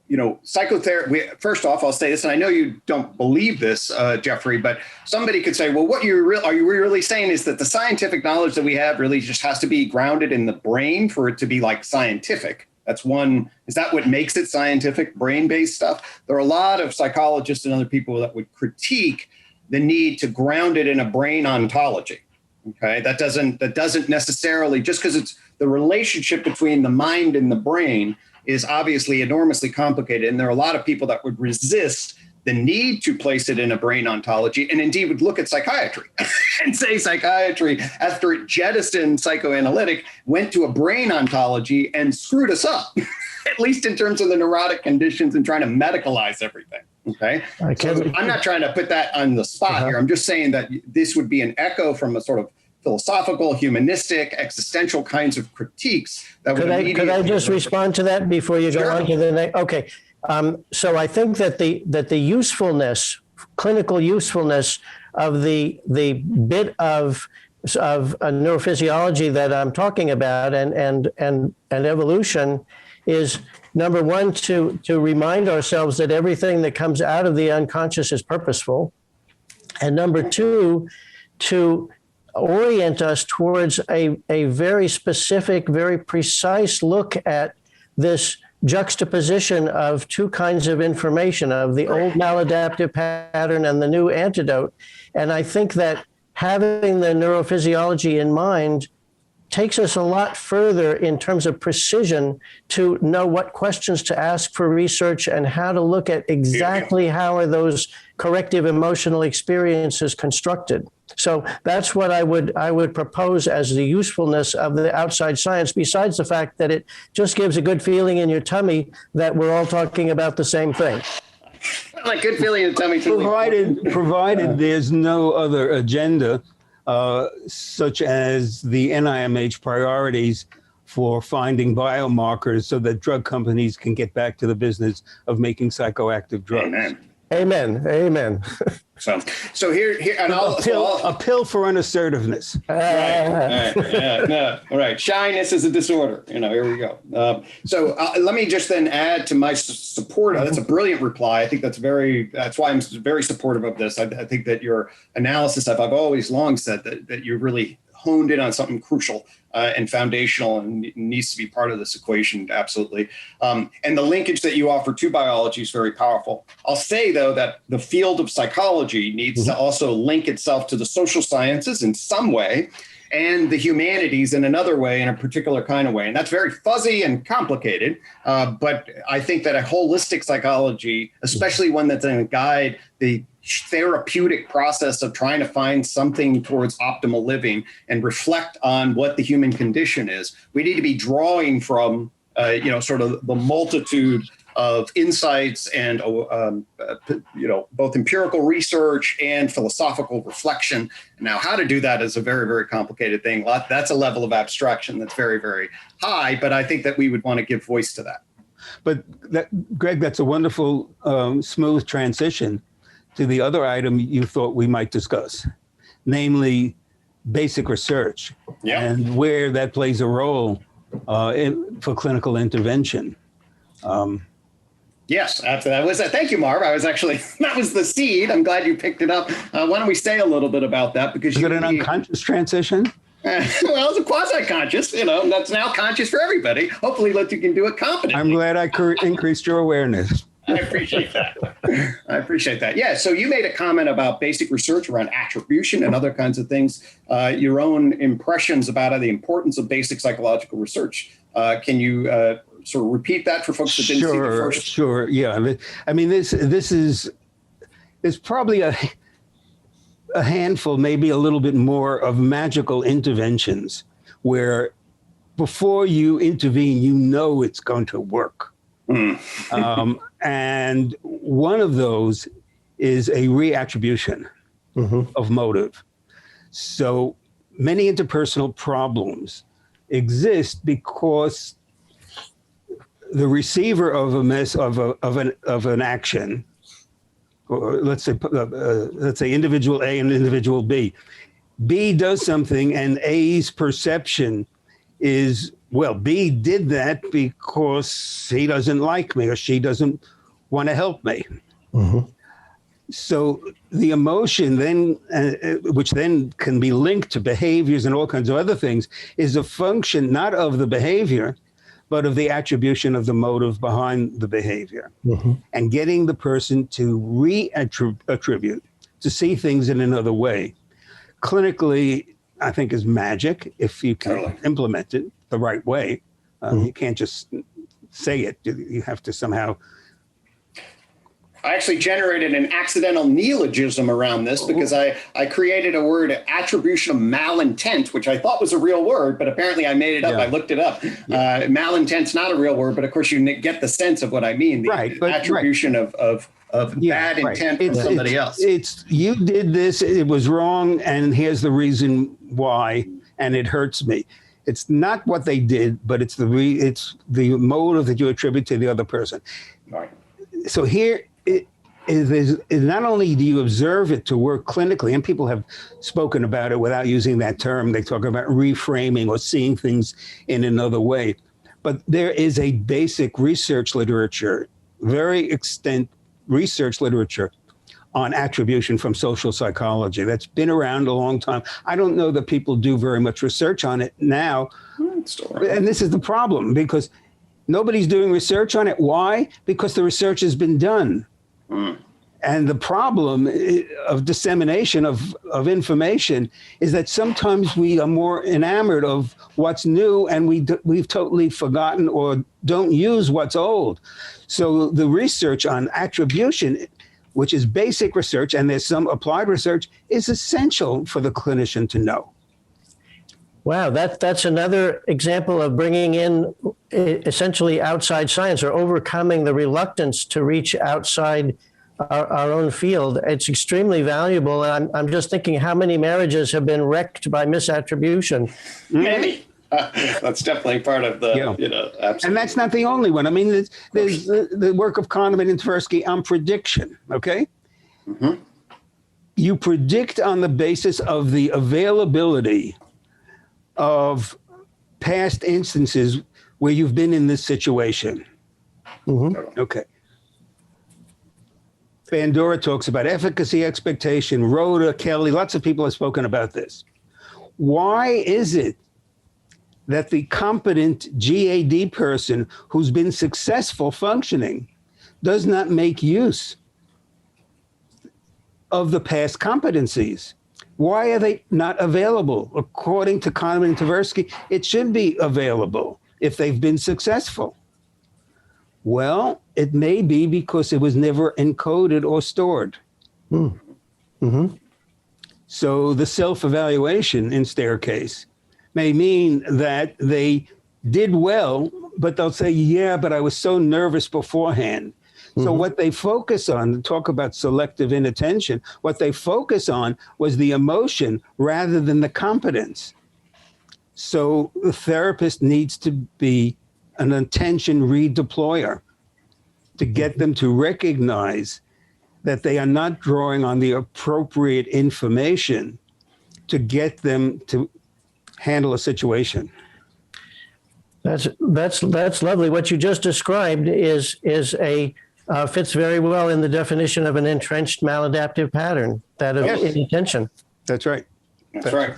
you know, psychotherapy, first off, I'll say this, and I know you don't believe this, Jeffrey, but somebody could say, well, are you really saying is that the scientific knowledge that we have really just has to be grounded in the brain for it to be like scientific? That's one. Is that what makes it scientific, brain-based stuff? There are a lot of psychologists and other people that would critique the need to ground it in a brain ontology. Okay, that doesn't necessarily, just because it's the relationship between the mind and the brain is obviously enormously complicated. And there are a lot of people that would resist the need to place it in a brain ontology, and indeed would look at psychiatry and say psychiatry, after it jettisoned psychoanalytic, went to a brain ontology and screwed us up, at least in terms of the neurotic conditions and trying to medicalize everything. Okay. So I'm not trying to put that on the spot here. I'm just saying that this would be an echo from a sort of philosophical, humanistic, existential kinds of critiques. That could I just respond to that before you go on to the next? Okay. So I think that the usefulness, clinical usefulness of the bit of neurophysiology that I'm talking about and evolution is, number one, to remind ourselves that everything that comes out of the unconscious is purposeful, and number two, to orient us towards a very specific, very precise look at this juxtaposition of two kinds of information, of the old maladaptive pattern and the new antidote. And I think that having the neurophysiology in mind takes us a lot further in terms of precision to know what questions to ask for research and how to look at exactly how are those corrective emotional experiences constructed. So that's what I would propose as the usefulness of the outside science, besides the fact that it just gives a good feeling in your tummy that we're all talking about the same thing. Like good feeling in the tummy. Provided there's no other agenda, such as the NIMH priorities for finding biomarkers so that drug companies can get back to the business of making psychoactive drugs. Amen. So here, and a pill for unassertiveness. All right. Shyness is a disorder. Here we go. So let me just then add to my support. That's a brilliant reply. I think that's why I'm very supportive of this. I think that your analysis I've always long said that you're really honed in on something crucial and foundational and needs to be part of this equation. Absolutely. And the linkage that you offer to biology is very powerful. I'll say, though, that the field of psychology needs to also link itself to the social sciences in some way and the humanities in another way, in a particular kind of way. And that's very fuzzy and complicated. But I think that a holistic psychology, especially one that's going to guide the therapeutic process of trying to find something towards optimal living and reflect on what the human condition is, we need to be drawing from, sort of the multitude of insights and, both empirical research and philosophical reflection. Now, how to do that is a very, very complicated thing. That's a level of abstraction that's very, very high, but I think that we would want to give voice to that. But Greg, that's a wonderful, smooth transition to the other item you thought we might discuss, namely basic research and where that plays a role for clinical intervention. Yes, that was it. Thank you, Marv. I was actually, that was the seed. I'm glad you picked it up. Why don't we say a little bit about that? Because is it an unconscious transition? Well, it's a quasi-conscious, that's now conscious for everybody. Hopefully you can do it competently. I'm glad I increased your awareness. I appreciate that. Yeah. So you made a comment about basic research around attribution and other kinds of things, your own impressions about the importance of basic psychological research. Can you sort of repeat that for folks that didn't see the first? Sure. Yeah. I mean, this is probably a handful, maybe a little bit more, of magical interventions where before you intervene, it's going to work. And one of those is a reattribution of motive. So many interpersonal problems exist because the receiver of an action, or let's say individual A and individual B. B does something and A's perception is, well, B did that because he doesn't like me or she doesn't want to help me. So the emotion then, which then can be linked to behaviors and all kinds of other things, is a function not of the behavior, but of the attribution of the motive behind the behavior. And getting the person to reattribute, to see things in another way. Clinically, I think is magic if you can implement it the right way. You can't just say it. You have to somehow. I actually generated an accidental neologism around this because I created a word, attribution of malintent, which I thought was a real word, but apparently I made it up. Yeah. I looked it up. Malintent's not a real word, but of course you get the sense of what I mean. The attribution of bad intent from somebody else. It's you did this, it was wrong, and here's the reason why, and it hurts me. It's not what they did, but it's the motive that you attribute to the other person. Right. So here it is not only do you observe it to work clinically, and people have spoken about it without using that term. They talk about reframing or seeing things in another way. But there is a basic research literature, very extent research literature on attribution from social psychology that's been around a long time. I don't know that people do very much research on it now. And this is the problem, because nobody's doing research on it. Why? Because the research has been done. And the problem of dissemination of information is that sometimes we are more enamored of what's new and we've totally forgotten or don't use what's old. So the research on attribution, which is basic research, and there's some applied research, is essential for the clinician to know. Wow, that's another example of bringing in essentially outside science, or overcoming the reluctance to reach outside our own field. It's extremely valuable. And I'm just thinking how many marriages have been wrecked by misattribution. Many. That's definitely part of the, absolutely. And that's not the only one. I mean, there's the work of Kahneman and Tversky on prediction, okay? You predict on the basis of the availability of past instances where you've been in this situation. Okay. Bandura talks about efficacy, expectation, Rhoda, Kelly, lots of people have spoken about this. Why is it that the competent GAD person who's been successful functioning does not make use of the past competencies? Why are they not available? According to Kahneman and Tversky, it should be available if they've been successful. Well, it may be because it was never encoded or stored. So the self-evaluation in Staircase may mean that they did well, but they'll say, yeah, but I was so nervous beforehand. So what they focus on, talk about selective inattention, what they focus on was the emotion rather than the competence. So the therapist needs to be an attention redeployer to get them to recognize that they are not drawing on the appropriate information to get them to handle a situation. That's lovely. What you just described is fits very well in the definition of an entrenched maladaptive pattern, that of inattention. That's right. That's right.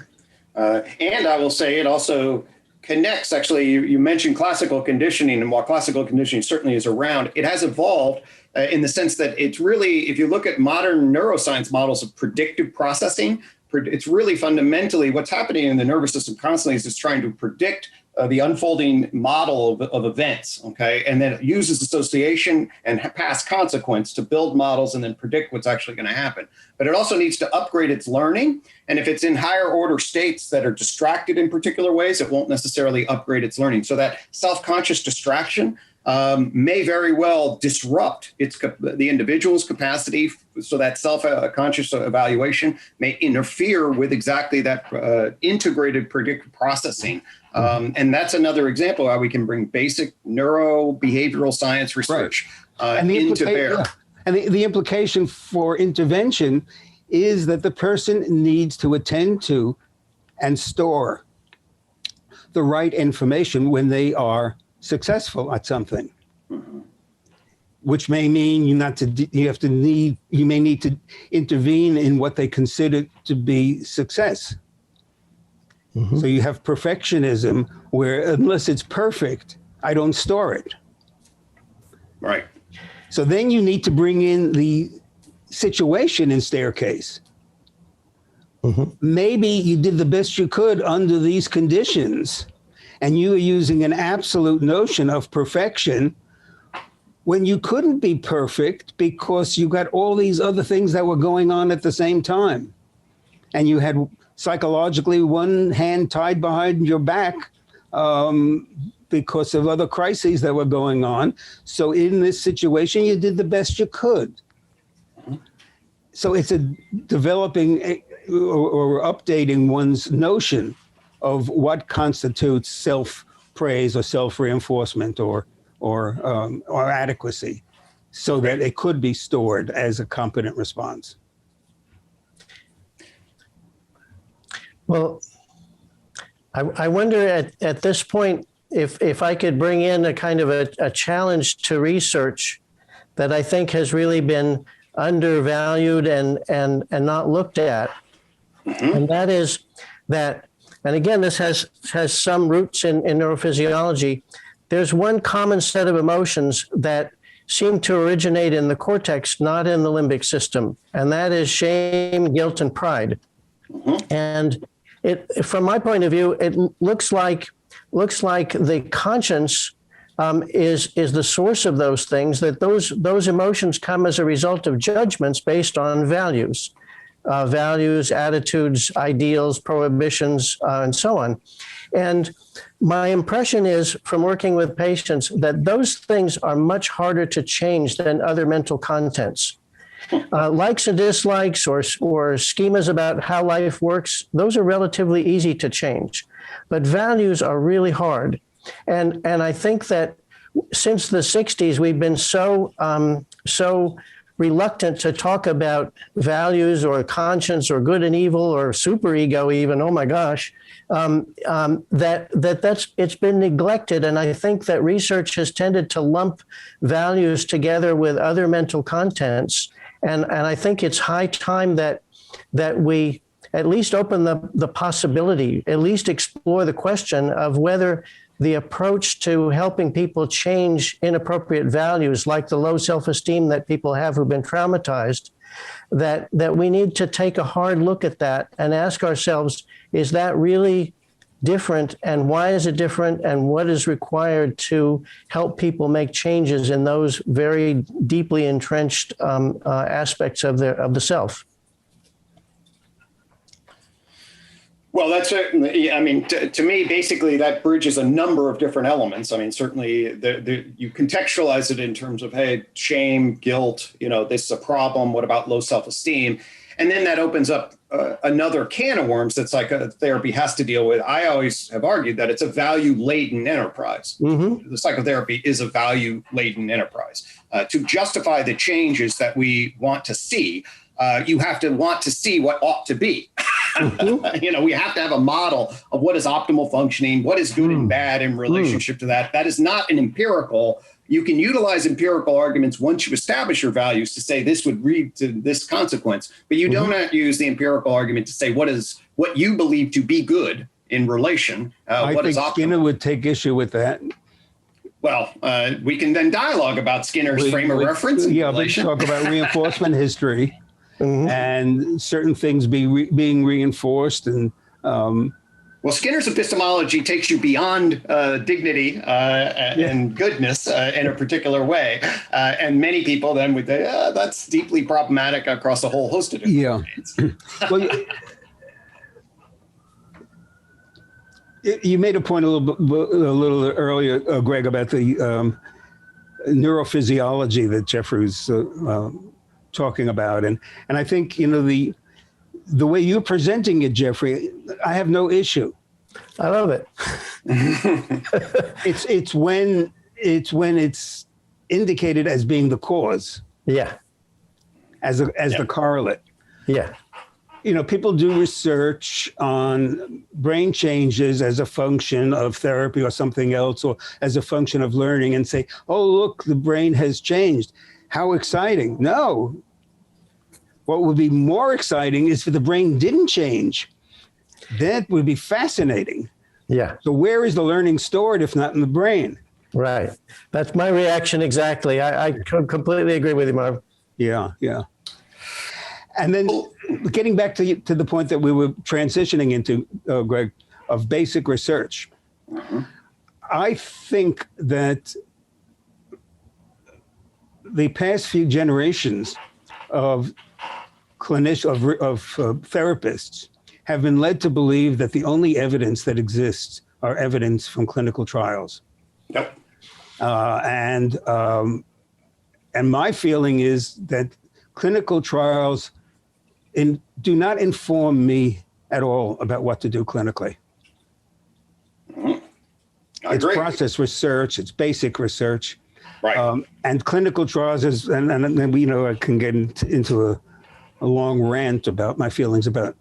And I will say it also connects, actually, you mentioned classical conditioning, and while classical conditioning certainly is around, it has evolved in the sense that it's really, if you look at modern neuroscience models of predictive processing, it's really fundamentally what's happening in the nervous system constantly is it's trying to predict the unfolding model of events, okay? And then it uses association and past consequence to build models and then predict what's actually going to happen. But it also needs to upgrade its learning. And if it's in higher order states that are distracted in particular ways, it won't necessarily upgrade its learning. So that self-conscious distraction may very well disrupt the individual's capacity. So that self-conscious evaluation may interfere with exactly that integrated predictive processing. And that's another example of how we can bring basic neurobehavioral science research into bear. Yeah. And the implication for intervention is that the person needs to attend to and store the right information when they are successful at something, which may mean you may need to intervene in what they consider to be success. So you have perfectionism where unless it's perfect, I don't store it. Right. So then you need to bring in the situation in staircase. Maybe you did the best you could under these conditions, and you are using an absolute notion of perfection when you couldn't be perfect because you got all these other things that were going on at the same time. And you had psychologically one hand tied behind your back because of other crises that were going on. So in this situation, you did the best you could. So it's a developing or updating one's notion of what constitutes self-praise or self-reinforcement or adequacy, so that it could be stored as a competent response. Well, I wonder at this point if I could bring in a kind of a challenge to research that I think has really been undervalued and not looked at. And that is that, and again, this has some roots in neurophysiology. There's one common set of emotions that seem to originate in the cortex, not in the limbic system, and that is shame, guilt, and pride. And from my point of view, it looks like the conscience is the source of those things, that those emotions come as a result of judgments based on values, attitudes, ideals, prohibitions, and so on. And my impression is from working with patients that those things are much harder to change than other mental contents. Likes and dislikes or schemas about how life works, those are relatively easy to change. But values are really hard. And I think that since the 60s, we've been so reluctant to talk about values or conscience or good and evil or superego even, oh my gosh, it's been neglected. And I think that research has tended to lump values together with other mental contents. And I think it's high time that we at least open the possibility, at least explore the question of whether the approach to helping people change inappropriate values, like the low self-esteem that people have who've been traumatized, that we need to take a hard look at that and ask ourselves, is that really different, and why is it different, and what is required to help people make changes in those very deeply entrenched aspects of the self? Well, that's certainly, I mean, to me, basically, that bridges a number of different elements. I mean, certainly you contextualize it in terms of, hey, shame, guilt, this is a problem. What about low self-esteem? And then that opens up another can of worms that psychotherapy has to deal with. I always have argued that it's a value-laden enterprise. Mm-hmm. The psychotherapy is a value-laden enterprise. To justify the changes that we want to see, you have to want to see what ought to be. Mm-hmm. We have to have a model of what is optimal functioning, what is good and bad in relationship to that. That is not an empirical. You can utilize empirical arguments once you establish your values to say this would lead to this consequence, but you do not use the empirical argument to say what you believe to be good in relation. I think Skinner would take issue with that. Well, we can then dialogue about Skinner's frame of reference. Yeah, let's talk about reinforcement history and certain things being reinforced and. Well, Skinner's epistemology takes you beyond dignity and goodness in a particular way. And many people then would say, that's deeply problematic across a whole host of different domains. Well, you made a point a little earlier, Greg, about the neurophysiology that Jeffrey was talking about. And I think, the way you're presenting it, Jeffrey, I have no issue. I love it. It's when it's indicated as being the cause. Yeah. As the correlate. Yeah. People do research on brain changes as a function of therapy or something else, or as a function of learning, and say, oh, look, the brain has changed. How exciting. No. What would be more exciting is if the brain didn't change. That would be fascinating. Yeah. So where is the learning stored if not in the brain? Right. That's my reaction exactly. I completely agree with you, Marv. Yeah. And then getting back to the point that we were transitioning into, Greg, of basic research. Mm-hmm. I think that the past few generations of therapists have been led to believe that the only evidence that exists are evidence from clinical trials. Yep. And my feeling is that clinical trials do not inform me at all about what to do clinically. Mm-hmm. I agree. It's process research, it's basic research. Right. And clinical trials and I can get into a long rant about my feelings about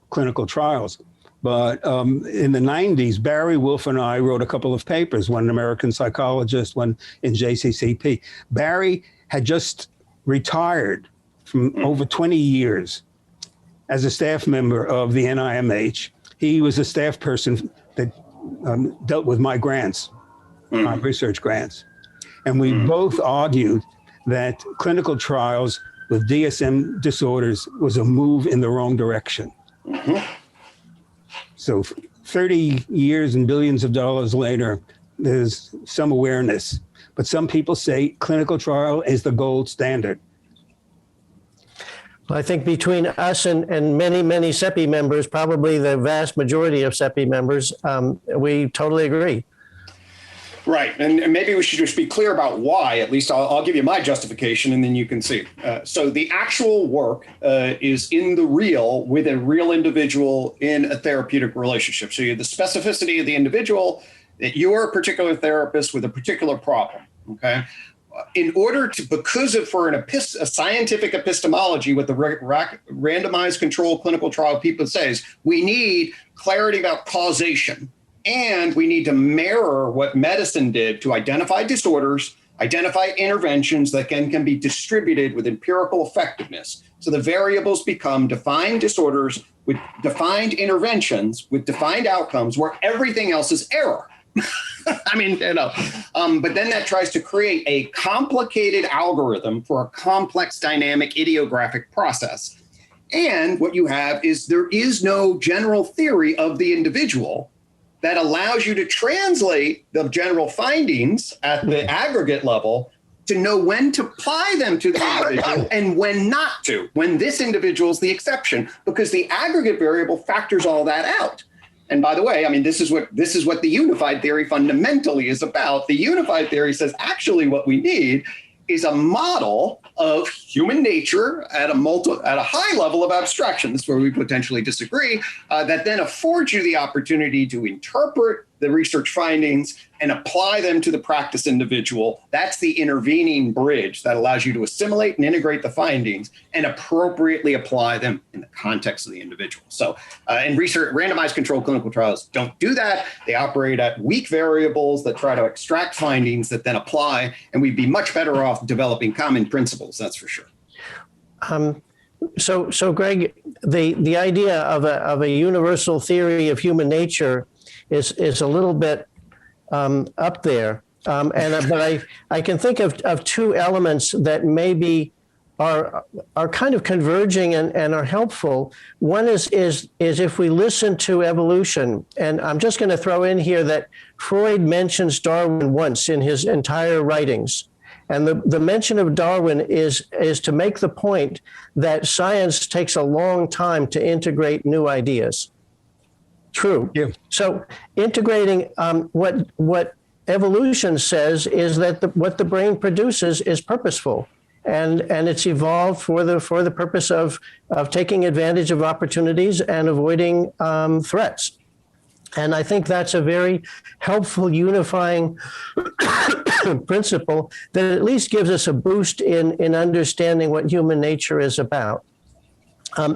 clinical trials. But in the 90s, Barry Wolf and I wrote a couple of papers, one in American Psychologist, one in JCCP. Barry had just retired from over 20 years as a staff member of the NIMH. He was a staff person that dealt with my grants, my research grants. And we both argued that clinical trials with DSM disorders was a move in the wrong direction. Mm-hmm. So 30 years and billions of dollars later, there's some awareness. But some people say clinical trial is the gold standard. Well, I think between us and many, many SEPI members, probably the vast majority of SEPI members, we totally agree. Right. And maybe we should just be clear about why. At least I'll give you my justification and then you can see. So the actual work is in the real with a real individual in a therapeutic relationship. So you have the specificity of the individual, that you're a particular therapist with a particular problem. Okay. In order to, a scientific epistemology with the randomized controlled clinical trial, people says we need clarity about causation. And we need to mirror what medicine did to identify disorders, identify interventions that can be distributed with empirical effectiveness. So the variables become defined disorders with defined interventions, with defined outcomes where everything else is error. I mean, but then that tries to create a complicated algorithm for a complex dynamic idiographic process. And what you have is there is no general theory of the individual that allows you to translate the general findings at the aggregate level to know when to apply them to the individual and when not to, when this individual is the exception, because the aggregate variable factors all that out. And by the way, I mean, this is what the unified theory fundamentally is about. The unified theory says actually what we need is a model of human nature at a high level of abstraction. This is where we potentially disagree, that then affords you the opportunity to interpret the research findings and apply them to the practice individual. That's the intervening bridge that allows you to assimilate and integrate the findings and appropriately apply them in the context of the individual. So in research, randomized controlled clinical trials don't do that. They operate at weak variables that try to extract findings that then apply, and we'd be much better off developing common principles, that's for sure. So Gregg, the idea of a universal theory of human nature is a little bit up there, but I can think of two elements that maybe are kind of converging and are helpful. One is if we listen to evolution, and I'm just going to throw in here that Freud mentions Darwin once in his entire writings. And the mention of Darwin is to make the point that science takes a long time to integrate new ideas. True. Yeah. So integrating what evolution says is that what the brain produces is purposeful, and it's evolved for the purpose of taking advantage of opportunities and avoiding threats. And I think that's a very helpful unifying principle that at least gives us a boost in understanding what human nature is about. I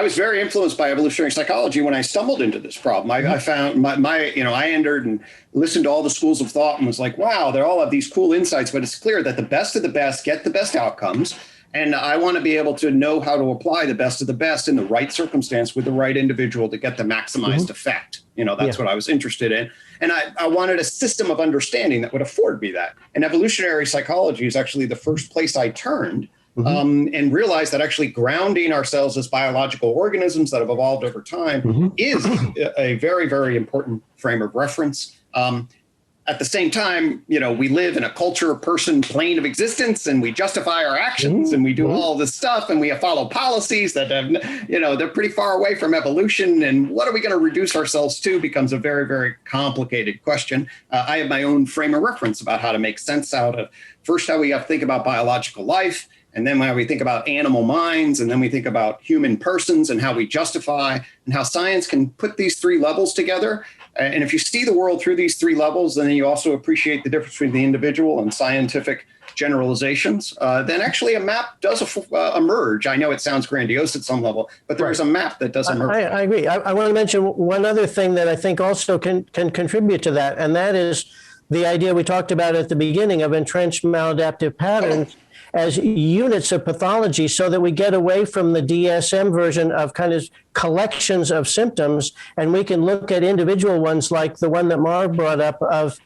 was very influenced by evolutionary psychology when I stumbled into this problem. I found I entered and listened to all the schools of thought and was like, wow, they all have these cool insights, but it's clear that the best of the best get the best outcomes. And I want to be able to know how to apply the best of the best in the right circumstance with the right individual to get the maximized effect. That's what I was interested in. And I wanted a system of understanding that would afford me that. And evolutionary psychology is actually the first place I turned. And realize that actually grounding ourselves as biological organisms that have evolved over time is a very, very important frame of reference. At the same time, we live in a culture, person, plane of existence, and we justify our actions and we do all this stuff and we follow policies that have, they're pretty far away from evolution. And what are we going to reduce ourselves to becomes a very, very complicated question. I have my own frame of reference about how to make sense out of first how we have to think about biological life. And then when we think about animal minds, and then we think about human persons and how we justify and how science can put these three levels together. And if you see the world through these three levels, then you also appreciate the difference between the individual and scientific generalizations, then actually a map does emerge. I know it sounds grandiose at some level, but there is a map that does emerge. I agree. I want to mention one other thing that I think also can contribute to that, and that is the idea we talked about at the beginning of entrenched maladaptive patterns as units of pathology, so that we get away from the DSM version of kind of collections of symptoms, and we can look at individual ones like the one that Marv brought up of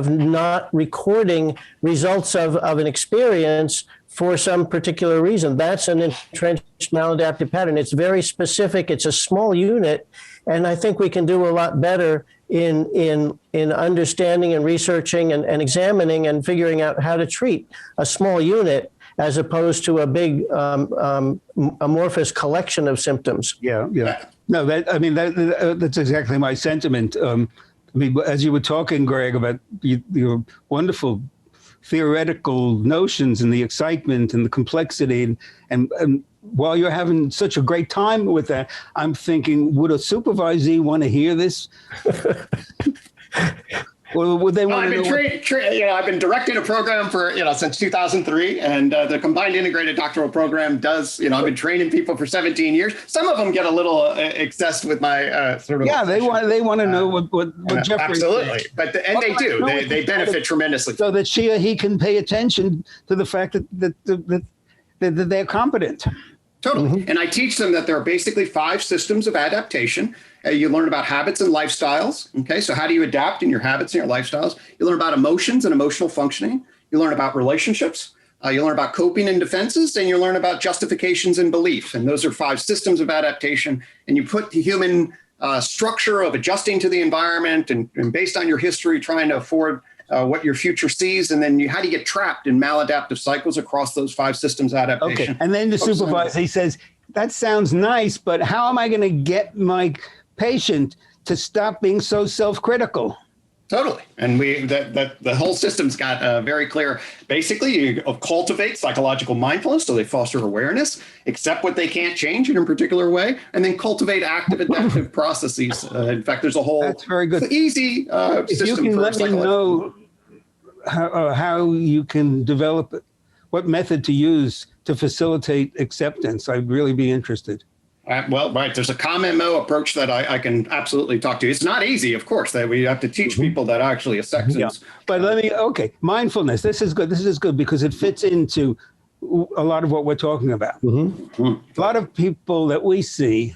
not recording results of an experience for some particular reason. That's an entrenched maladaptive pattern. It's very specific. It's a small unit, and I think we can do a lot better in understanding and researching and examining and figuring out how to treat a small unit as opposed to a big amorphous collection of symptoms. Yeah. No, that's exactly my sentiment. As you were talking, Gregg, about your wonderful theoretical notions and the excitement and the complexity, and while you're having such a great time with that, I'm thinking, would a supervisee want to hear this? Or would they want to know? I've been directing a program for, since 2003, and the combined integrated doctoral program does, I've been training people for 17 years. Some of them get a little obsessed with my sort of. Yeah, they want to know what Jeffery. Absolutely, and they do. They benefit tremendously. So that she or he can pay attention to the fact that they're competent. Totally. And I teach them that there are basically 5 systems of adaptation. You learn about habits and lifestyles. Okay, so how do you adapt in your habits and your lifestyles? You learn about emotions and emotional functioning. You learn about relationships. You learn about coping and defenses, and you learn about justifications and belief. And those are 5 systems of adaptation. And you put the human structure of adjusting to the environment and based on your history, trying to afford what your future sees, and then how do you get trapped in maladaptive cycles across those 5 systems adaptation. Okay, and then the supervisor, he says, that sounds nice, but how am I going to get my patient to stop being so self-critical? Totally. And that the whole system's got very clear, basically you cultivate psychological mindfulness. So they foster awareness, accept what they can't change in a particular way, and then cultivate active adaptive processes. In fact, there's a whole That's very good. Easy If system you can for let me know how you can develop it, what method to use to facilitate acceptance, I'd really be interested. Well, right. There's a COM-MO approach that I can absolutely talk to. It's not easy, of course, that we have to teach people that actually acceptance. Yeah. But mindfulness. This is good. This is good because it fits into a lot of what we're talking about. A lot of people that we see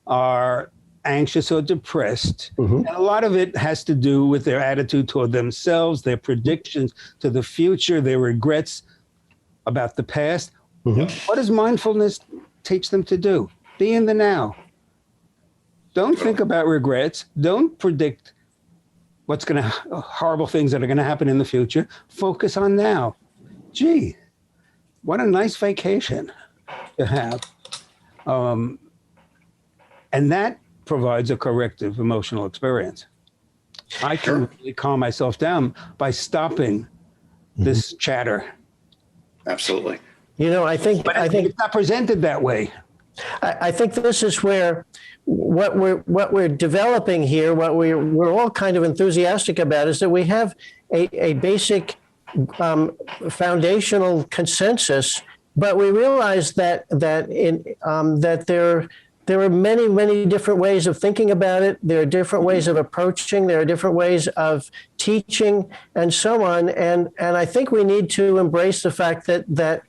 are anxious or depressed. And a lot of it has to do with their attitude toward themselves, their predictions to the future, their regrets about the past. What does mindfulness teach them to do? Be in the now. Don't think about regrets. Don't predict horrible things that are going to happen in the future. Focus on now. Gee, what a nice vacation to have. And that provides a corrective emotional experience. I can really calm myself down by stopping this chatter. Absolutely. I think it's not presented that way. I think this is where what we're developing here, what we're all kind of enthusiastic about, is that we have a basic foundational consensus, but we realize that there are many different ways of thinking about it. There are different ways of approaching. There are different ways of teaching, and so on. And I think we need to embrace the fact that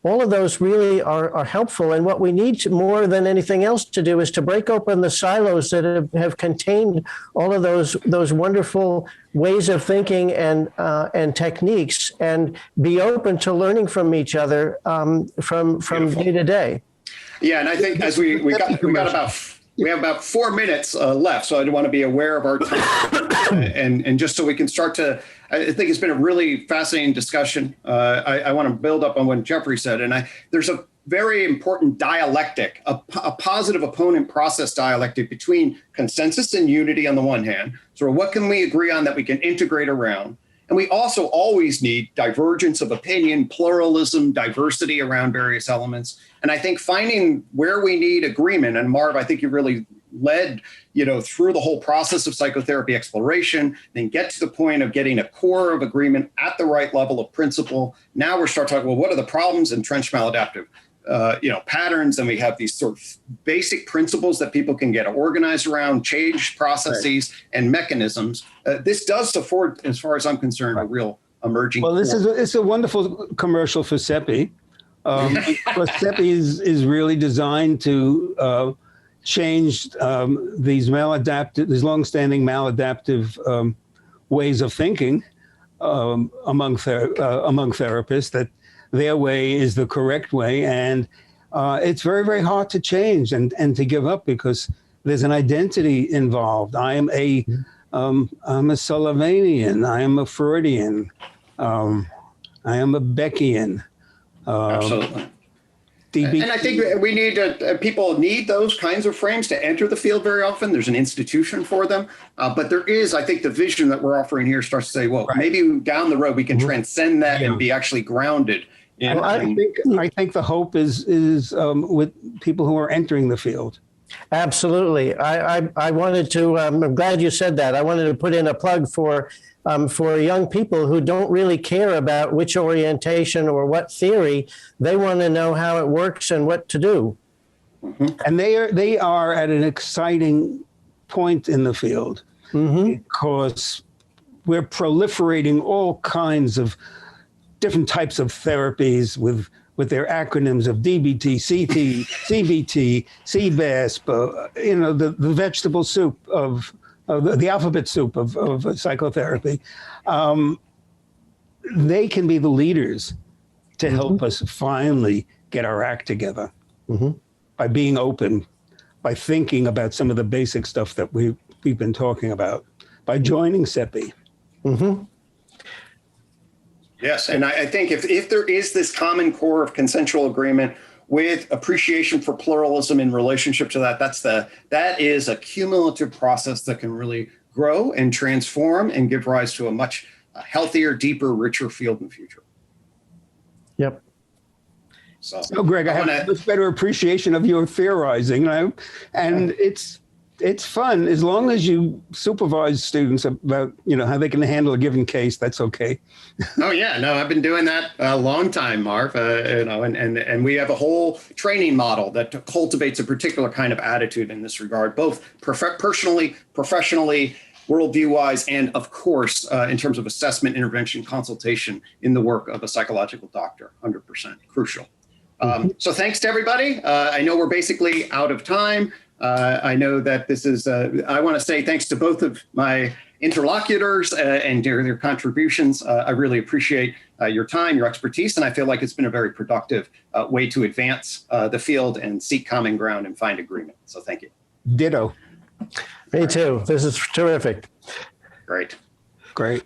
all of those really are helpful. And what we need to, more than anything else to do, is to break open the silos that have contained all of those wonderful ways of thinking and techniques, and be open to learning from each other from day to day. Yeah, and I think as we have about 4 minutes left, so I want to be aware of our time, and just so we can start to. I think it's been a really fascinating discussion. I want to build up on what Jeffrey said, and there's a very important dialectic, a positive opponent process dialectic between consensus and unity on the one hand. So what can we agree on that we can integrate around? And we also always need divergence of opinion, pluralism, diversity around various elements. And I think finding where we need agreement, and Marv, I think you really led, through the whole process of psychotherapy exploration, then get to the point of getting a core of agreement at the right level of principle. Now we're starting talking, well, what are the problems? Entrenched maladaptive patterns, and we have these sort of basic principles that people can get organized around, change processes and mechanisms. This does afford, as far as I'm concerned, a real emerging. Well, it's a wonderful commercial for SEPI. But SEPI is really designed to change these long-standing maladaptive ways of thinking among therapists, that their way is the correct way. And it's very, very hard to change and to give up, because there's an identity involved. I'm a Sullivanian. I am a Freudian. I am a Beckian. Absolutely. And I think we need people need those kinds of frames to enter the field very often. There's an institution for them. But there is, I think, the vision that we're offering here starts to say, well, maybe down the road we can transcend that and be actually grounded. I think the hope is with people who are entering the field. Absolutely. I wanted to, I'm glad you said that. I wanted to put in a plug for young people who don't really care about which orientation or what theory. They want to know how it works and what to do. And they are at an exciting point in the field, because we're proliferating all kinds of different types of therapies with their acronyms of DBT, CT, CBT, CBASP, the vegetable soup of the alphabet soup of psychotherapy. They can be the leaders to help us finally get our act together by being open, by thinking about some of the basic stuff that we've been talking about, by joining SEPI. Yes, and I think if there is this common core of consensual agreement with appreciation for pluralism in relationship to that is a cumulative process that can really grow and transform and give rise to a much healthier, deeper, richer field in the future. Yep. So, Greg, I have a much better appreciation of your theorizing, and it's fun as long as you supervise students about how they can handle a given case. That's okay. Oh yeah, no, I've been doing that a long time, Marv. And we have a whole training model that cultivates a particular kind of attitude in this regard, both personally, professionally, worldview-wise, and of course, in terms of assessment, intervention, consultation in the work of a psychological doctor. 100% crucial. So thanks to everybody. I know we're basically out of time. I know that this is, I want to say thanks to both of my interlocutors and their contributions. I really appreciate your time, your expertise, and I feel like it's been a very productive way to advance the field and seek common ground and find agreement. So thank you. Ditto. Me too. This is terrific. Great. Great.